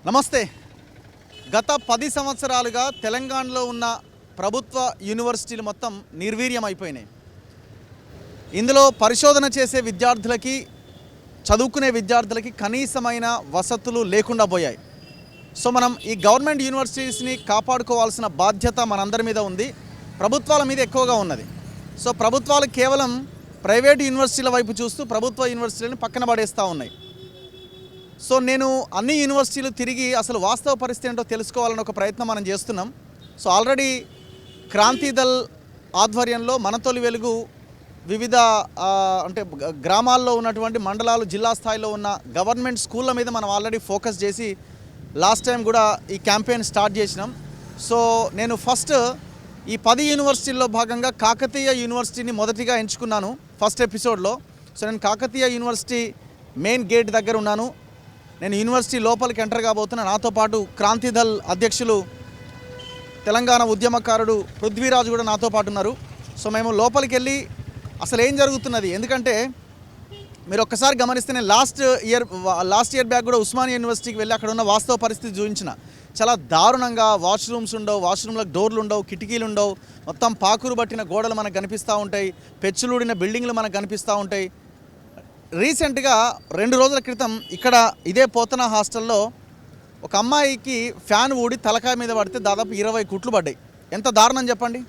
నమస్తే. గత 10 సంవత్సరాలుగా తెలంగాణలో ఉన్న ప్రభుత్వ యూనివర్సిటీలు మొత్తం నిర్వీర్యం అయిపోయినాయి. ఇందులో పరిశోధన చేసే విద్యార్థులకి, చదువుకునే విద్యార్థులకి కనీసమైన వసతులు లేకుండా పోయాయి. సో మనం ఈ గవర్నమెంట్ యూనివర్సిటీస్ని కాపాడుకోవాల్సిన బాధ్యత మనందరి మీద ఉంది, ప్రభుత్వాల మీద ఎక్కువగా ఉన్నది. సో ప్రభుత్వాలు కేవలం ప్రైవేట్ యూనివర్సిటీల వైపు చూస్తూ ప్రభుత్వ యూనివర్సిటీలను పక్కన పడేస్తూ ఉన్నాయి. సో నేను అన్ని యూనివర్సిటీలు తిరిగి అసలు వాస్తవ పరిస్థితి ఏంటో తెలుసుకోవాలని ఒక ప్రయత్నం మనం చేస్తున్నాం. సో ఆల్రెడీ క్రాంతిదళ్ ఆధ్వర్యంలో మనతొలి వెలుగు వివిధ అంటే గ్రామాల్లో ఉన్నటువంటి మండలాలు, జిల్లా స్థాయిలో ఉన్న గవర్నమెంట్ స్కూళ్ళ మీద మనం ఆల్రెడీ ఫోకస్ చేసి లాస్ట్ టైం కూడా ఈ క్యాంపెయిన్ స్టార్ట్ చేసినాం. సో నేను ఫస్ట్ ఈ 10 యూనివర్సిటీల్లో భాగంగా కాకతీయ యూనివర్సిటీని మొదటిగా ఎంచుకున్నాను ఫస్ట్ ఎపిసోడ్లో. సో నేను కాకతీయ యూనివర్సిటీ మెయిన్ గేట్ దగ్గర ఉన్నాను. నేను యూనివర్సిటీ లోపలికి ఎంటర్ కాబోతున్నా. నాతో పాటు క్రాంతిదళ్ అధ్యక్షులు, తెలంగాణ ఉద్యమకారుడు పృథ్వీరాజు కూడా నాతో పాటు ఉన్నారు. సో మేము లోపలికి వెళ్ళి అసలు ఏం జరుగుతున్నది, ఎందుకంటే మీరు ఒక్కసారి గమనిస్తే నేను లాస్ట్ ఇయర్ బ్యాక్ కూడా ఉస్మానియా యూనివర్సిటీకి వెళ్ళి అక్కడ ఉన్న వాస్తవ పరిస్థితి చూపించిన. చాలా దారుణంగా వాష్రూమ్స్ ఉండవు, వాష్రూమ్లకు డోర్లు ఉండవు, కిటికీలు ఉండవు, మొత్తం పాకురు పట్టిన గోడలు మనకు కనిపిస్తూ ఉంటాయి, పెచ్చులూడిన బిల్డింగ్లు మనకు కనిపిస్తూ ఉంటాయి. రీసెంట్గా 2 రోజుల క్రితం ఇక్కడ ఇదే పోతన హాస్టల్లో ఒక అమ్మాయికి ఫ్యాన్ ఊడి తలకాయ మీద పడితే దాదాపు 20 కుట్లు పడ్డాయి. ఎంత దారుణం చెప్పండి.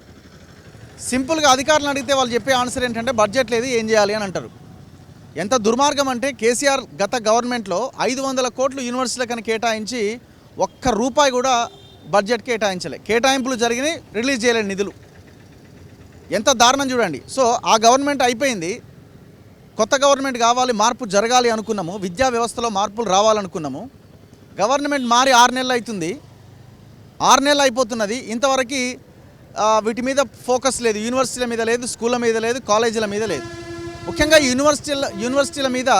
సింపుల్గా అధికారులను అడిగితే వాళ్ళు చెప్పే ఆన్సర్ ఏంటంటే బడ్జెట్ లేదు, ఏం చేయాలి అని అంటారు. ఎంత దుర్మార్గం అంటే కేసీఆర్ గత గవర్నమెంట్లో 500 కోట్లు యూనివర్సిటీలకని కేటాయించి ఒక్క రూపాయి కూడా బడ్జెట్ కేటాయించలే. కేటాయింపులు జరిగినాయి, రిలీజ్ చేయలేని నిధులు. ఎంత దారుణం చూడండి. సో ఆ గవర్నమెంట్ అయిపోయింది, కొత్త గవర్నమెంట్ కావాలి, మార్పు జరగాలి అనుకున్నాము, విద్యా వ్యవస్థలో మార్పులు రావాలనుకున్నాము. గవర్నమెంట్ మారి 6 నెలలు అవుతుంది, 6 నెలలు అయిపోతున్నది. ఇంతవరకు వీటి మీద ఫోకస్ లేదు, యూనివర్సిటీల మీద లేదు, స్కూళ్ళ మీద లేదు, కాలేజీల మీద లేదు. ముఖ్యంగా యూనివర్సిటీల మీద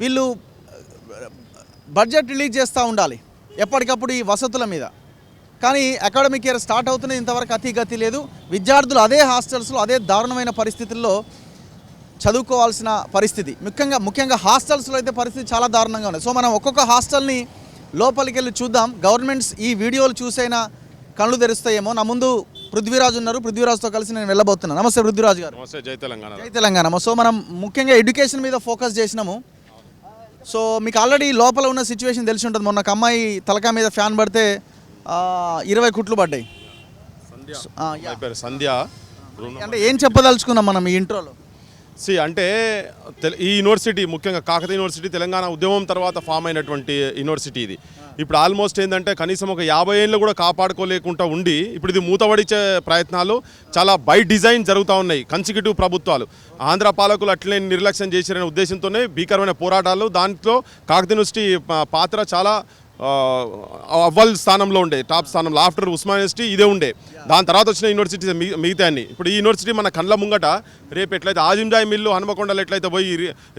వీళ్ళు బడ్జెట్ రిలీజ్ చేస్తూ ఉండాలి ఎప్పటికప్పుడు ఈ వసతుల మీద. కానీ అకాడమిక్ ఇయర్ స్టార్ట్ అవుతున్నది, ఇంతవరకు అతిగతి లేదు. విద్యార్థులు అదే హాస్టల్స్లో అదే దారుణమైన పరిస్థితుల్లో చదువుకోవాల్సిన పరిస్థితి. ముఖ్యంగా హాస్టల్స్లో అయితే పరిస్థితి చాలా దారుణంగా ఉంది. సో మనం ఒక్కొక్క హాస్టల్ని లోపలికి వెళ్ళి చూద్దాం. గవర్నమెంట్స్ ఈ వీడియోలు చూసైనా కళ్ళు తెరుస్తాయేమో. నా ముందు పృథ్వీరాజు ఉన్నారు, పృథ్వీరాజుతో కలిసి నేను వెళ్ళబోతున్నాను. నమస్తే పృథ్వీరాజు గారు. నమస్తే. జై తెలంగాణ. జై తెలంగాణ. సో మనం ముఖ్యంగా ఎడ్యుకేషన్ మీద ఫోకస్ చేసినాము. సో మీకు ఆల్రెడీ లోపల ఉన్న సిచ్యువేషన్ తెలిసి ఉంటుంది. మొన్న ఒక అమ్మాయి తలకాయ మీద ఫ్యాన్ పడితే 20 కుట్లు పడ్డాయి. సంధ్య అంటే ఏం చెప్పదలుచుకున్నాం మనం ఈ ఇంట్రోలో? అంటే ఈ యూనివర్సిటీ ముఖ్యంగా కాకతీయ యూనివర్సిటీ తెలంగాణ ఉద్యమం తర్వాత ఫామ్ అయినటువంటి యూనివర్సిటీ ఇది. ఇప్పుడు ఆల్మోస్ట్ ఏంటంటే కనీసం ఒక 50 ఏళ్ళు కూడా కాపాడుకోలేకుండా ఉండి ఇప్పుడు ఇది మూతపడిచే ప్రయత్నాలు చాలా బై డిజైన్ జరుగుతూ ఉన్నాయి. కన్సిక్యూటివ్ ప్రభుత్వాలు, ఆంధ్ర పాలకులు అట్లనే నిర్లక్ష్యం చేశారనే ఉద్దేశంతోనే భీకరమైన పోరాటాలు. దాంట్లో కాకతీయ యూనివర్సిటీ పాత్ర చాలా అవ్వల్ స్థానంలో ఉండే, టాప్ స్థానంలో. ఆఫ్టర్ ఉస్మానియా యూనివర్సిటీ ఇదే ఉండే, దాని తర్వాత వచ్చిన యూనివర్సిటీస్ మిగతా అన్ని. ఇప్పుడు ఈ యూనివర్సిటీ మన కళ్ళ ముంగట రేపు ఎట్లయితే ఆజింజాయ్ మిల్లు, హనుమకొండలు ఎట్లయితే పోయి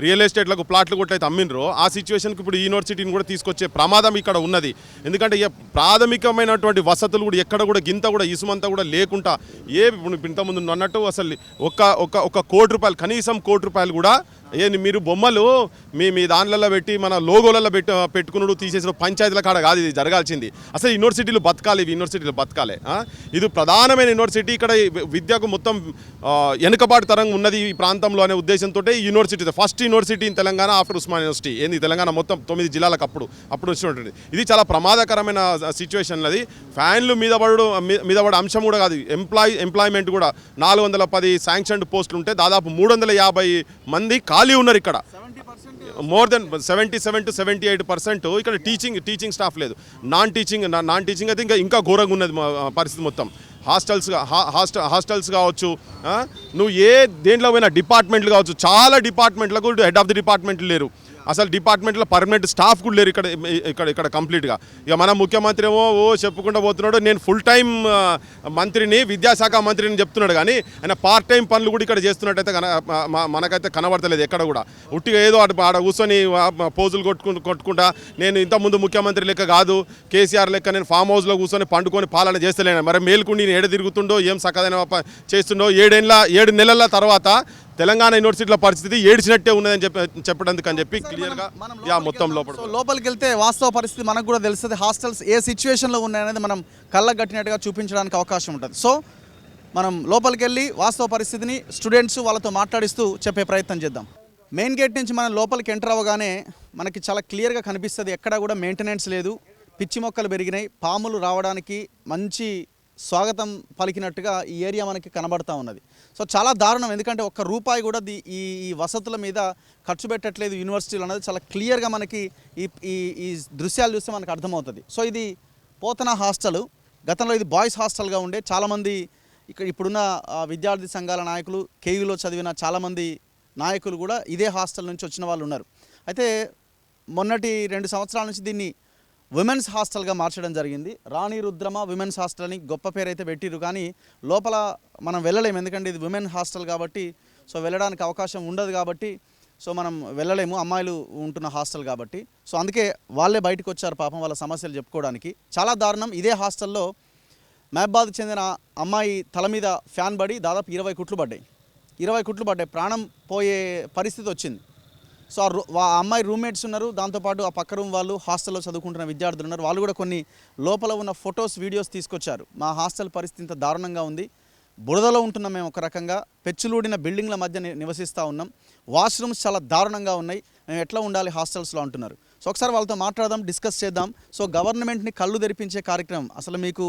రియల్ ఎస్టేట్లకు ప్లాట్లు కొట్లయితే అమ్మినరో ఆ సిచ్యువేషన్కి ఇప్పుడు ఈ యూనివర్సిటీని కూడా తీసుకొచ్చే ప్రమాదం ఇక్కడ ఉన్నది. ఎందుకంటే ప్రాథమికమైనటువంటి వసతులు కూడా ఎక్కడ కూడా గింత కూడా ఇసుమంతా కూడా లేకుండా ఇంతకుముందు అన్నట్టు అసలు ఒక కోటి రూపాయలు, కనీసం కోటి రూపాయలు కూడా మీరు బొమ్మలు మీ దానిలలో పెట్టి మన లోగోలలో పెట్టుకున్నాడు తీసేసిన పంచాయతీల కాడ కాదు ఇది జరగాల్సింది. అసలు యూనివర్సిటీలు బతకాలి, యూనివర్సిటీలు బతకాలి. ఇది ప్రధానమైన యూనివర్సిటీ. ఇక్కడ విద్యకు మొత్తం వెనుకబాటు తరంగా ఉన్నది ఈ ప్రాంతంలో అనే ఉద్దేశంతో ఈ university first university in Telangana after Osmania university. ఏంది తెలంగాణ మొత్తం 9 జిల్లాలకు అప్పుడు వచ్చినటువంటి ఇది చాలా ప్రమాదకరమైన సిచ్యువేషన్. అది ఫ్యాన్లు మీద పడే అంశం కూడా కాదు. ఎంప్లాయ్మెంట్ కూడా 410 శాంక్షన్డ్ పోస్టులు ఉంటే దాదాపు 350 మంది ఖాళీ ఉన్నారు ఇక్కడ. మోర్ దెన్ 77 to 78% ఇక్కడ టీచింగ్ స్టాఫ్ లేదు. నాన్ టీచింగ్ అయితే ఇంకా ఘోరంగా ఉన్నది పరిస్థితి మొత్తం. హాస్టల్స్ కావచ్చు, నువ్వు ఏ దేంట్లో పోయినా డిపార్ట్మెంట్లు కావచ్చు, చాలా డిపార్ట్మెంట్లకు హెడ్ ఆఫ్ ది డిపార్ట్మెంట్ లేరు. అసలు డిపార్ట్మెంట్లో పర్మనెంట్ స్టాఫ్ కూడా లేరు ఇక్కడ కంప్లీట్గా. ఇక మన ముఖ్యమంత్రి ఏమో చెప్పుకుంటూ పోతున్నాడు, నేను ఫుల్ టైం మంత్రిని, విద్యాశాఖ మంత్రిని చెప్తున్నాడు. కానీ ఆయన పార్ట్ టైం పనులు కూడా ఇక్కడ చేస్తున్నట్టయితే మనకైతే కనబడతలేదు ఎక్కడ కూడా. ఉట్టిగా ఏదో ఆడ కూర్చొని పోజులు కొట్టుకుంటా నేను ఇంతకుముందు ముఖ్యమంత్రి లెక్క కాదు, కేసీఆర్ లెక్క నేను ఫామ్ హౌస్లో కూర్చొని పండుకొని పాలన చేస్తలేను. మరి మేల్కుండి నేను ఏడ తిరుగుతుండో, ఏం సక్కదైన చేస్తుండో. 7 నెలల తర్వాత తెలంగాణ యూనివర్సిటీల పరిస్థితి ఏడ్చినట్టే ఉన్నదని చెప్పడానికి అని చెప్పి క్లియర్గా మొత్తం లోపల సో లోపలికి వెళ్తే వాస్తవ పరిస్థితి మనకు కూడా తెలుస్తుంది. హాస్టల్స్ ఏ సిచ్యువేషన్లో ఉన్నాయనేది మనం కళ్ళకు కట్టినట్టుగా చూపించడానికి అవకాశం ఉంటుంది. సో మనం లోపలికి వెళ్ళి వాస్తవ పరిస్థితిని స్టూడెంట్స్ వాళ్ళతో మాట్లాడిస్తూ చెప్పే ప్రయత్నం చేద్దాం. మెయిన్ గేట్ నుంచి మనం లోపలికి ఎంటర్ అవ్వగానే మనకి చాలా క్లియర్గా కనిపిస్తుంది. ఎక్కడ కూడా మెయింటెనెన్స్ లేదు, పిచ్చి మొక్కలు పెరిగినాయి, పాములు రావడానికి మంచి స్వాగతం పలికినట్టుగా ఈ ఏరియా మనకి కనబడతా ఉన్నది. సో చాలా దారుణం, ఎందుకంటే ఒక్క రూపాయి కూడా ఈ వసతుల మీద ఖర్చు పెట్టట్లేదు యూనివర్సిటీలు అనేది చాలా క్లియర్గా మనకి ఈ దృశ్యాలు చూస్తే మనకు అర్థమవుతుంది. సో ఇది పోతన హాస్టల్, గతంలో ఇది బాయ్స్ హాస్టల్గా ఉండే. చాలామంది ఇప్పుడున్న విద్యార్థి సంఘాల నాయకులు, కేయూలో చదివిన చాలామంది నాయకులు కూడా ఇదే హాస్టల్ నుంచి వచ్చిన వాళ్ళు ఉన్నారు. అయితే మొన్నటి 2 సంవత్సరాల నుంచి దీన్ని విమెన్స్ హాస్టల్గా మార్చడం జరిగింది. రాణి రుద్రమ విమెన్స్ హాస్టల్ అని గొప్ప పేరు అయితే పెట్టిరు, కానీ లోపల మనం వెళ్ళలేము, ఎందుకంటే ఇది విమెన్ హాస్టల్ కాబట్టి. సో వెళ్ళడానికి అవకాశం ఉండదు కాబట్టి సో మనం వెళ్ళలేము, అమ్మాయిలు ఉంటున్న హాస్టల్ కాబట్టి. సో అందుకే వాళ్ళే బయటకు వచ్చారు పాపం, వాళ్ళ సమస్యలు చెప్పుకోవడానికి. చాలా దారుణం. ఇదే హాస్టల్లో మహబాద్ చెందిన అమ్మాయి తల మీద ఫ్యాన్ పడి దాదాపు 20 కుట్లు పడ్డాయి. 20 కుట్లు పడ్డాయి, ప్రాణం పోయే పరిస్థితి వచ్చింది. సో ఆ అమ్మాయి రూమ్మేట్స్ ఉన్నారు, దాంతోపాటు ఆ పక్క రూమ్ వాళ్ళు, హాస్టల్లో చదువుకుంటున్న విద్యార్థులు ఉన్నారు. వాళ్ళు కూడా కొన్ని లోపల ఉన్న ఫొటోస్, వీడియోస్ తీసుకొచ్చారు. మా హాస్టల్ పరిస్థితి ఇంత దారుణంగా ఉంది, బురదలో ఉంటున్నాం మేము, ఒక రకంగా పెచ్చులూడిన బిల్డింగ్ల మధ్య నివసిస్తూ ఉన్నాం, వాష్రూమ్స్ చాలా దారుణంగా ఉన్నాయి, మేము ఎట్లా ఉండాలి హాస్టల్స్లో అంటున్నారు. సో ఒకసారి వాళ్ళతో మాట్లాడదాం, డిస్కస్ చేద్దాం. సో గవర్నమెంట్ని కళ్ళు తెరిపించే కార్యక్రమం, అసలు మీకు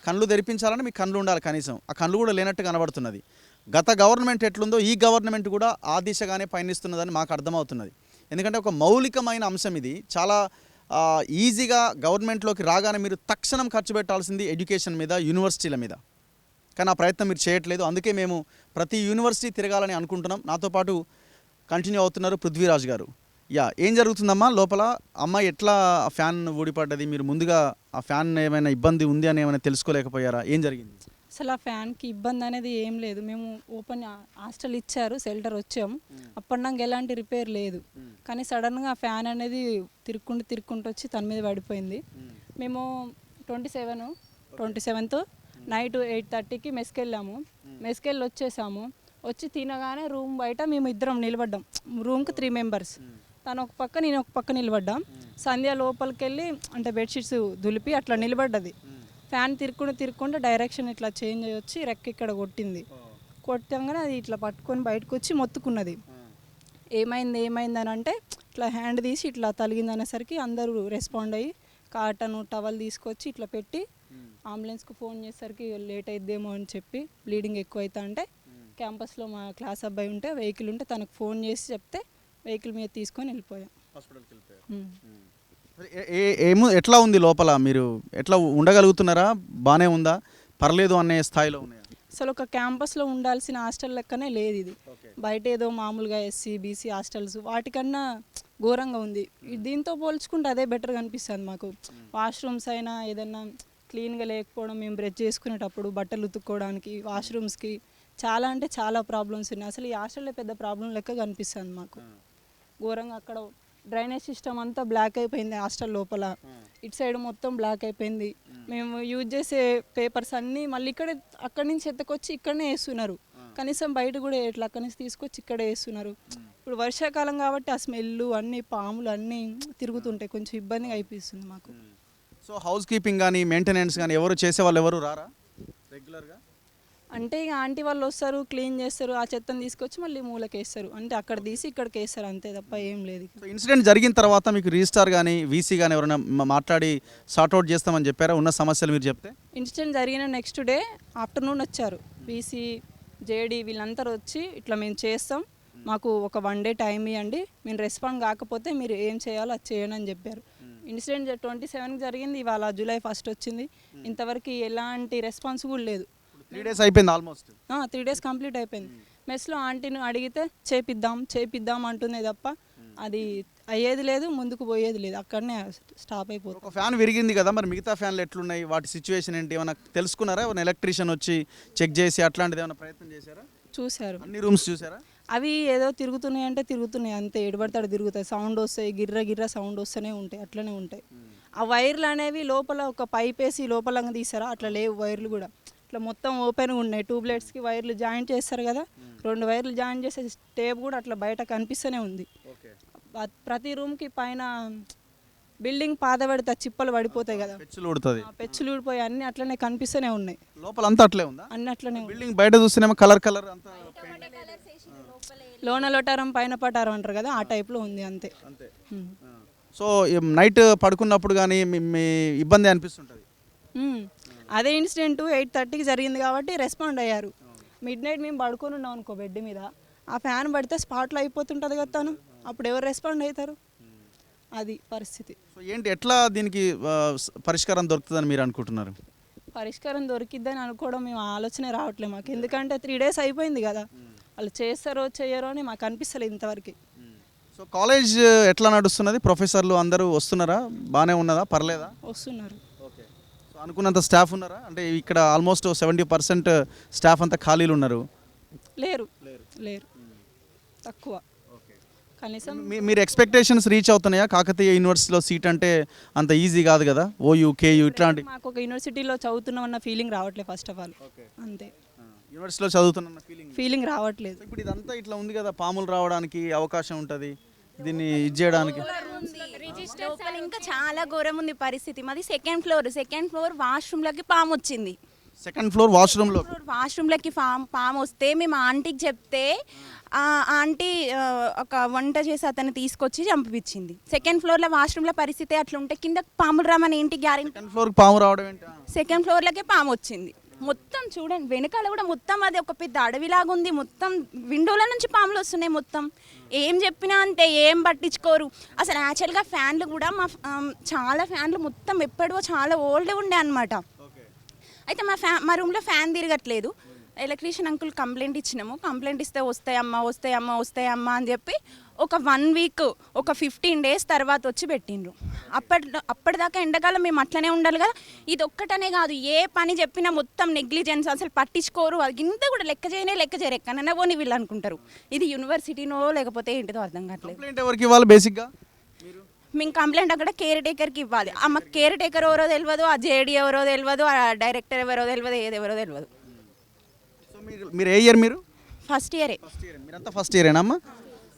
కళ్ళు తెరిపించాలని మీకు కళ్ళు ఉండాలి కనీసం, ఆ కళ్ళు కూడా లేనట్టు కనబడుతున్నది. గత గవర్నమెంట్ ఎట్లుందో ఈ గవర్నమెంట్ కూడా ఆ దిశగానే పయనిస్తున్నదని మాకు అర్థమవుతున్నది. ఎందుకంటే ఒక మౌలికమైన అంశం ఇది, చాలా ఈజీగా గవర్నమెంట్లోకి రాగానే మీరు తక్షణం ఖర్చు పెట్టాల్సింది ఎడ్యుకేషన్ మీద, యూనివర్సిటీల మీద. కానీ ఆ ప్రయత్నం మీరు చేయట్లేదు. అందుకే మేము ప్రతి యూనివర్సిటీ తిరగాలని అనుకుంటున్నాం. నాతో పాటు కంటిన్యూ అవుతున్నారు పృథ్వీరాజ్ గారు. ఏం జరుగుతుందమ్మా లోపల? అమ్మాయి ఎట్లా ఫ్యాన్ ఊడిపడ్డది? మీరు ముందుగా ఆ ఫ్యాన్ ఏమైనా ఇబ్బంది ఉంది అని ఏమైనా తెలుసుకోలేకపోయారా? ఏం జరిగింది? అసలు ఆ ఫ్యాన్కి ఇబ్బంది అనేది ఏం లేదు. మేము ఓపెన్ హాస్టల్ ఇచ్చారు, షెల్టర్ వచ్చాము, అప్పటినాక ఎలాంటి రిపేర్ లేదు. కానీ సడన్గా ఆ ఫ్యాన్ అనేది తిరుక్కుంటూ వచ్చి తన మీద పడిపోయింది. మేము 27th నైట్ 8:30కి మెస్కెళ్ళాము. మెస్కెళ్ళి వచ్చేసాము. వచ్చి తినగానే రూమ్ బయట మేము ఇద్దరం నిలబడ్డాం. రూమ్కి 3 మెంబర్స్, తను ఒక పక్క నేను ఒక పక్క నిలబడ్డాం. సంధ్య లోపలికి వెళ్ళి అంటే బెడ్షీట్స్ దులిపి అట్లా నిలబడ్డది. ఫ్యాన్ తిరుక్కుంటూ డైరెక్షన్ ఇట్లా చేంజ్ అయ్యి వచ్చి రెక్క ఇక్కడ కొట్టింది. కొట్టంగానే అది ఇట్లా పట్టుకొని బయటకు వచ్చి మొత్తుకున్నది. ఏమైంది అని అంటే ఇట్లా హ్యాండ్ తీసి ఇట్లా తలిగింది అనేసరికి అందరూ రెస్పాండ్ అయ్యి కాటన్ టవల్ తీసుకొచ్చి ఇట్లా పెట్టి అంబులెన్స్కి ఫోన్ చేసేసరికి లేట్ అయిద్దేమో అని చెప్పి బ్లీడింగ్ ఎక్కువ అవుతా అంటే క్యాంపస్లో మా క్లాస్ అబ్బాయి ఉంటే వెహికల్ ఉంటే తనకు ఫోన్ చేసి చెప్తే వెహికల్ మీద తీసుకొని వెళ్ళిపోయాం హాస్పిటల్కి. ఎట్లా ఉంది లోపల? మీరు ఎట్లా ఉండగలుగుతున్నారా? బాగానే ఉందా? పర్లేదు అనే స్థాయిలో ఉన్నాయా? అసలు ఒక క్యాంపస్లో ఉండాల్సిన హాస్టల్ లెక్కనే లేదు ఇది. బయట ఏదో మామూలుగా ఎస్సీ బీసీ హాస్టల్స్ వాటికన్నా ఘోరంగా ఉంది. దీంతో పోల్చుకుంటే అదే బెటర్గా అనిపిస్తుంది మాకు. వాష్రూమ్స్ అయినా ఏదన్నా క్లీన్గా లేకపోవడం, మేము బ్రష్ చేసుకునేటప్పుడు బట్టలు ఉతుక్కోవడానికి వాష్రూమ్స్కి చాలా అంటే చాలా ప్రాబ్లమ్స్ ఉన్నాయి. అసలు ఈ హాస్టల్లో పెద్ద ప్రాబ్లం లెక్క కనిపిస్తుంది మాకు. ఘోరంగా అక్కడ డ్రైనేజ్ సిస్టమ్ అంతా బ్లాక్ అయిపోయింది హాస్టల్ లోపల, ఇటు సైడ్ మొత్తం బ్లాక్ అయిపోయింది. మేము యూజ్ చేసే పేపర్స్ అన్నీ మళ్ళీ అక్కడి నుంచి ఎత్తుకొచ్చి ఇక్కడనే వేస్తున్నారు. కనీసం బయట కూడా ఎట్లా అక్కడి నుంచి తీసుకొచ్చి ఇక్కడే వేస్తున్నారు. ఇప్పుడు వర్షాకాలం కాబట్టి ఆ స్మెల్ అన్నీ పాములు అన్నీ తిరుగుతుంటాయి, కొంచెం ఇబ్బందిగా అయిపిస్తుంది మాకు. సో హౌస్ కీపింగ్ కానీ మెయింటెనెన్స్ కానీ ఎవరు చేసేవాళ్ళు ఎవరు రారా రెగ్యులర్గా? అంటే ఇక ఆంటీ వాళ్ళు వస్తారు, క్లీన్ చేస్తారు, ఆ చెత్తను తీసుకొచ్చి మళ్ళీ మూలకేస్తారు. అంటే అక్కడ తీసి ఇక్కడికి వేస్తారు, అంతే తప్ప ఏం లేదు. ఇన్సిడెంట్ జరిగిన తర్వాత మీకు రిజిస్టార్ కానీ వీసీ కానీ ఎవరైనా మాట్లాడి సార్ట్అవుట్ చేస్తామని చెప్పారా ఉన్న సమస్యలు మీరు చెప్తే? ఇన్సిడెంట్ జరిగిన నెక్స్ట్ డే ఆఫ్టర్నూన్ వచ్చారు వీసీ, జేడీ వీళ్ళందరూ వచ్చి ఇట్లా మేము చేస్తాం, మాకు ఒక 1 day టైం ఇవ్వండి, మేము రెస్పాండ్ కాకపోతే మీరు ఏం చేయాలో అది చేయండి అని చెప్పారు. ఇన్సిడెంట్ 27కి జరిగింది, ఇవాళ July 1st వచ్చింది. ఇంతవరకు ఎలాంటి రెస్పాన్స్ కూడా లేదు. 3 days అయిపోయింది ఆల్మోస్ట్. 3 days కంప్లీట్ అయిపోయింది. మెస్లో ఆంటీని అడిగితే చేపిద్దాం అంటుంది తప్ప అది అయ్యేది లేదు, ముందుకు పోయేది లేదు, అక్కడనే స్టాప్ అయిపోతుంది. ఒక ఫ్యాన్ విరిగింది కదా, మరి మిగతా ఫ్యాన్లు ఎట్లున్నాయి, వాటి సిచ్యువేషన్ ఏంటి ఏమైనా తెలుసుకున్నారా? ఏమైనా ఎలక్ట్రీషియన్ వచ్చి చెక్ చేసి అట్లాంటిది ఏమైనా ప్రయత్నం చేశారా? చూశారు, అన్ని రూమ్స్ చూసారా? అవి ఏదో తిరుగుతున్నాయి అంటే తిరుగుతున్నాయి అంతే, ఎడబడతాడు తిరుగుతాయి, సౌండ్ వస్తాయి, గిర్ర సౌండ్ వస్తూనే ఉంటాయి, అట్లనే ఉంటాయి. ఆ వైర్లు అనేవి లోపల ఒక పైప్ వేసి లోపల తీసారా, అట్లా లేవు వైర్లు కూడా, ఇట్లా మొత్తం ఓపెన్గా ఉన్నాయి. ట్యూబ్లైట్స్కి వైర్లు జాయింట్ చేస్తారు కదా, 2 వైర్లు జాయింట్ చేసే టేప్ కూడా అట్లా బయట కనిపిస్తూనే ఉంది. ప్రతి రూమ్కి పైన బిల్డింగ్ పాత పడితే చిప్పలు పడిపోతాయి కదా, పెచ్చులు ఉడుతుంది, పెచ్చులు ఊడిపోయి అన్నీ అట్లనే కనిపిస్తూనే ఉన్నాయి. లోపల అంతా అట్లే ఉందా? అన్నీ అట్లనే ఉన్నాయి. బిల్డింగ్ బయట చూస్తేనేమో కలర్ అంతా లోన లోటారం పైన పటారం అంటారు కదా, ఆ టైప్లో ఉంది అంతే. ఉమ్. సో నైట్ పడుకున్నప్పుడు కానీ మీ ఇబ్బంది అనిపిస్తుంటుంది. అదే ఇన్సిడెంట్ 8:30కి జరిగింది కాబట్టి రెస్పాండ్ అయ్యారు. మిడ్ నైట్ మేము పడుకొని ఉన్నాం అనుకో బెడ్ మీద, ఆ ఫ్యాన్ పడితే స్పాట్లో అయిపోతుంటుంది కదా తను, అప్పుడు ఎవరు రెస్పాండ్ అవుతారు? అది పరిస్థితి. సో ఏంటి ఎట్లా దీనికి పరిష్కారం దొరుకుతుందని మీరు అనుకుంటున్నారు? పరిష్కారం దొరికిద్దని అనుకోవడం మేము ఆలోచనే రావట్లేదు మాకు, ఎందుకంటే 3 days అయిపోయింది కదా, వాళ్ళు చేస్తారో చేయరో అని మాకు అనిపిస్తలేదు ఇంతవరకు. సో కాలేజ్ ఎట్లా నడుస్తున్నది? ప్రొఫెసర్లు అందరూ వస్తున్నారా? బాగానే ఉన్నదా? పర్లేదా? వస్తున్నారు. ఓకే. సో అనుకున్నంత స్టాఫ్ ఉన్నారా? అంటే ఇక్కడ ఆల్మోస్ట్ 70% స్టాఫ్ అంతా ఖాళీలు ఉన్నారు. లేరు తక్కువ. కనీసం మీరు ఎక్స్పెక్టేషన్స్ రీచ్ అవుతున్నాయా? కాకతీయ యూనివర్సిటీలో సీట్ అంటే అంత ఈజీ కాదు కదా, ఓయూ కేయూ ఇట్లాంటి. మాకు ఒక యూనివర్సిటీలో చదువుతున్నాం అన్న ఫీలింగ్ రావట్లేదు ఫస్ట్ ఆఫ్ ఆల్, అంతే. యూనివర్సిటీలో చదువుతున్న ఫీలింగ్ రావట్లేదు. ఇప్పుడు ఇదంతా ఇట్లా ఉంది కదా, పాములు రావడానికి అవకాశం ఉంటుంది, దీన్ని ఇది చేయడానికి. లోపల ఇంకా చాలా ఘోరం ఉంది పరిస్థితి. మాది సెకండ్ ఫ్లోర్ వాష్రూమ్లకి పాము వచ్చింది. సెకండ్ ఫ్లోర్ వాష్రూమ్లో వాష్రూమ్లకి పాము వస్తే మేము ఆంటీకి చెప్తే ఆంటీ ఒక వంట చేసి అతను తీసుకొచ్చి చంపించింది. సెకండ్ ఫ్లోర్లో వాష్రూమ్ల పరిస్థితి అట్లా ఉంటే కింద పాములు రామని ఏంటి గ్యారెంటీ? సెకండ్ ఫ్లోర్ పాము రావడం ఏంటి? సెకండ్ ఫ్లోర్లకే పాము వచ్చింది. మొత్తం చూడండి వెనకాల కూడా మొత్తం అది ఒక పెద్ద అడవిలాగా ఉంది. మొత్తం విండోల నుంచి పాములు వస్తున్నాయి. మొత్తం ఏం చెప్పినా అంతే, ఏం పట్టించుకోరు అసలు. యాక్చువల్గా ఫ్యాన్లు కూడా చాలా ఫ్యాన్లు మొత్తం ఎప్పుడో చాలా ఓల్డ్ ఉండే అనమాట. అయితే మా రూమ్లో ఫ్యాన్ తిరగట్లేదు. ఎలక్ట్రీషియన్ అంకుల్ కంప్లైంట్ ఇచ్చినాము. కంప్లైంట్ ఇస్తే వస్తాయమ్మా అని చెప్పి ఒక 1 week ఒక 15 days తర్వాత వచ్చి పెట్టిండ్రు. అప్పటిదాకా ఎండాకాలం మేము అట్లనే ఉండాలి కదా. ఇది ఒక్కటనే కాదు, ఏ పని చెప్పినా మొత్తం నెగ్లిజెన్స్, అసలు పట్టించుకోరు. అది ఇంత కూడా లెక్క చేయరు. ఎక్కడైనా పోనీ వీళ్ళు అనుకుంటారు ఇది యూనివర్సిటీనో లేకపోతే ఏంటిదో అర్థం కావట్లేదు. ఎవరికి ఇవ్వాలి బేసిక్గా? మేము కంప్లైంట్ అక్కడ కేర్ టేకర్కి ఇవ్వాలి. ఆ కేర్ టేకర్ ఎవరో తెలియదు, ఆ జేడీ ఎవరో తెలియదు, ఆ డైరెక్టర్ ఎవరో తెలియదు, ఏదెవరో తెలియదు. సో మీరు ఏ ఇయర్? మీరు ఫస్ట్ ఇయరే. మీరంతా ఫస్ట్ ఇయరేనమ్మా?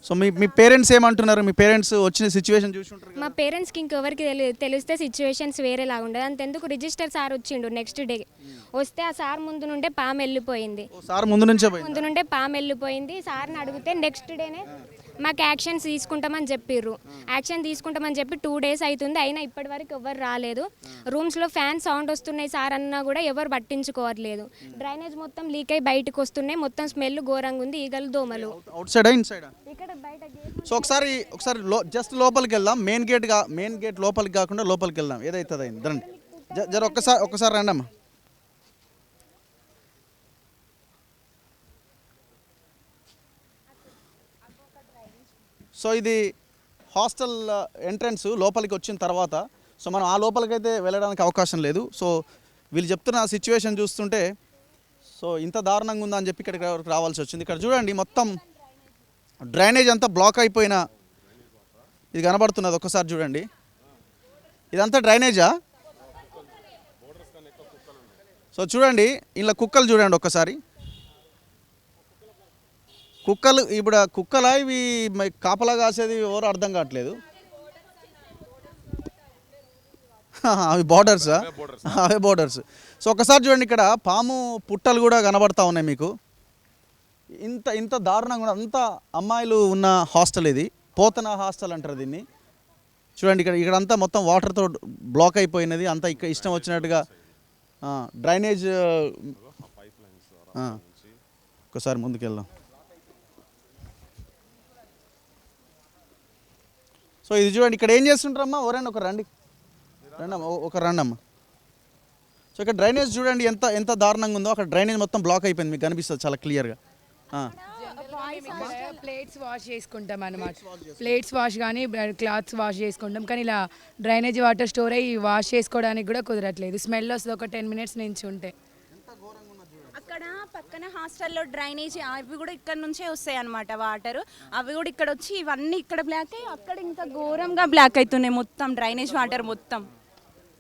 సో మీ పేరెంట్స్ ఏమంటున్నారు? మీ పేరెంట్స్ వచ్చిన సిచ్యువేషన్ చూసుంటారు. మా పేరెంట్స్కి ఇంకెవరికి తెలిస్తే సిచ్యువేషన్స్ వేరేలాగా ఉండదు. అంతెందుకు రిజిస్టర్ సార్ వచ్చిండు నెక్స్ట్ డే. వస్తే ఆ సార్ ముందు నుండే పాము వెళ్ళిపోయింది. సార్ ముందు నుండే పాము వెళ్ళిపోయింది. సార్ని అడిగితే నెక్స్ట్ డేనే మాకు యాక్షన్ తీసుకుంటామని చెప్పి 2 days అవుతుంది. అయినా ఇప్పటి వరకు ఎవరు రాలేదు. రూమ్స్లో ఫ్యాన్ సౌండ్ వస్తున్నాయి సార్ అన్నా కూడా ఎవరు పట్టించుకోవట్లేదు. డ్రైనేజ్ మొత్తం లీక్ అయి బయటకు వస్తున్నాయి. మొత్తం స్మెల్ ఘోరంగా ఉంది. ఈగలు దోమలు అవుట్ సైడ్ ఇన్సైడ్ ఇక్కడ బయట. సో ఒకసారి జస్ట్ లోపలికి వెళ్దాం. మెయిన్ గేట్ లోపలికి కాకుండా లోపలికి వెళ్దాం. ఏదైతుంది అయింది రండి. జర ఒక్కసారి రండి అమ్మా. సో ఇది హాస్టల్ ఎంట్రన్స్. లోపలికి వచ్చిన తర్వాత సో మనం ఆ లోపలికైతే వెళ్ళడానికి అవకాశం లేదు. సో వీళ్ళు చెప్తున్న సిచ్యువేషన్ చూస్తుంటే సో ఇంత దారుణంగా ఉందని చెప్పి ఇక్కడికి రావాల్సి వచ్చింది. ఇక్కడ చూడండి మొత్తం డ్రైనేజ్ అంతా బ్లాక్ అయిపోయిన ఇది కనబడుతున్నది. ఒక్కసారి చూడండి, ఇదంతా డ్రైనేజా? సో చూడండి ఇలా కుక్కలు చూడండి ఒక్కసారి. కుక్కలు ఇప్పుడు కుక్కలా ఇవి కాపలా కాసేది ఎవరు అర్థం కావట్లేదు. అవి బోర్డర్సా? అవే బోర్డర్స్. సో ఒకసారి చూడండి ఇక్కడ పాము పుట్టలు కూడా కనబడతా ఉన్నాయి మీకు. ఇంత దారుణంగా కూడా అంతా అమ్మాయిలు ఉన్న హాస్టల్ ఇది. పోతన హాస్టల్ అంటారు దీన్ని. చూడండి ఇక్కడంతా మొత్తం వాటర్తో బ్లాక్ అయిపోయినది. అంతా ఇక్కడ ఇష్టం వచ్చినట్టుగా డ్రైనేజ్. ఒకసారి ముందుకు వెళ్దాం. సో ఇది చూడండి ఇక్కడ ఏం చేస్తుంటారమ్మా? ఎవరైనా ఒక రండి అమ్మా. సో ఇక్కడ డ్రైనేజ్ చూడండి ఎంత దారుణంగా ఉందో. అక్కడ డ్రైనేజ్ మొత్తం బ్లాక్ అయిపోయింది, మీకు కనిపిస్తుంది చాలా క్లియర్గా. ప్లేట్స్ వాష్ చేసుకుంటాం అన్నమాట. ప్లేట్స్ వాష్ కానీ క్లాత్స్ వాష్ చేసుకుంటాం, కానీ ఇలా డ్రైనేజ్ వాటర్ స్టోర్ అయ్యి వాష్ చేసుకోవడానికి కూడా కుదరట్లేదు. స్మెల్ వస్తుంది ఒక 10 minutes నుంచి ఉంటే. అక్కడ పక్కన హాస్టల్లో డ్రైనేజ్ అవి కూడా ఇక్కడ నుంచే వస్తాయి అన్నమాట వాటర్. అవి కూడా ఇక్కడ వచ్చి ఇవన్నీ ఇక్కడ బ్లాక్ అయ్యి అక్కడ ఇంకా ఘోరంగా బ్లాక్ అవుతున్నాయి మొత్తం డ్రైనేజ్ వాటర్ మొత్తం.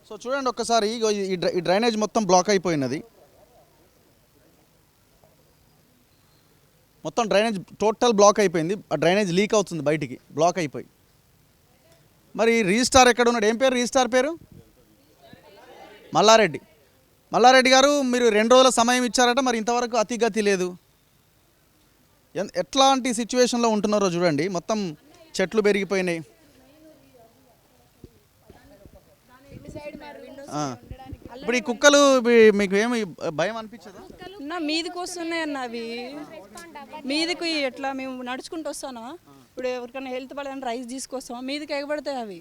సో చూడండి ఒక్కసారి ఈ డ్రైనేజ్ మొత్తం బ్లాక్ అయిపోయినది. మొత్తం డ్రైనేజ్ టోటల్ బ్లాక్ అయిపోయింది. ఆ డ్రైనేజ్ లీక్ అవుతుంది బయటికి, బ్లాక్ అయిపోయి. మరి రిజిస్టార్ ఎక్కడ ఉన్నాడు? ఏం పేరు రిజిస్టార్ పేరు? మల్లారెడ్డి. మల్లారెడ్డి గారు, మీరు 2 రోజుల సమయం ఇచ్చారట, మరి ఇంతవరకు అతిగతి లేదు. ఎట్లాంటి సిచ్యువేషన్లో ఉంటున్నారో చూడండి. మొత్తం చెట్లు పెరిగిపోయినాయి. ఇప్పుడు ఈ కుక్కలు మీకు ఏమి భయం అనిపించదా? నా మీదికి వస్తున్నాయి అన్న అవి, మీదికి ఎట్లా మేము నడుచుకుంటూ వస్తానా, ఇప్పుడు ఎవరికైనా హెల్త్ పడదని రైస్ తీసుకొస్తాం, మీదికి ఎగబడతాయి అవి.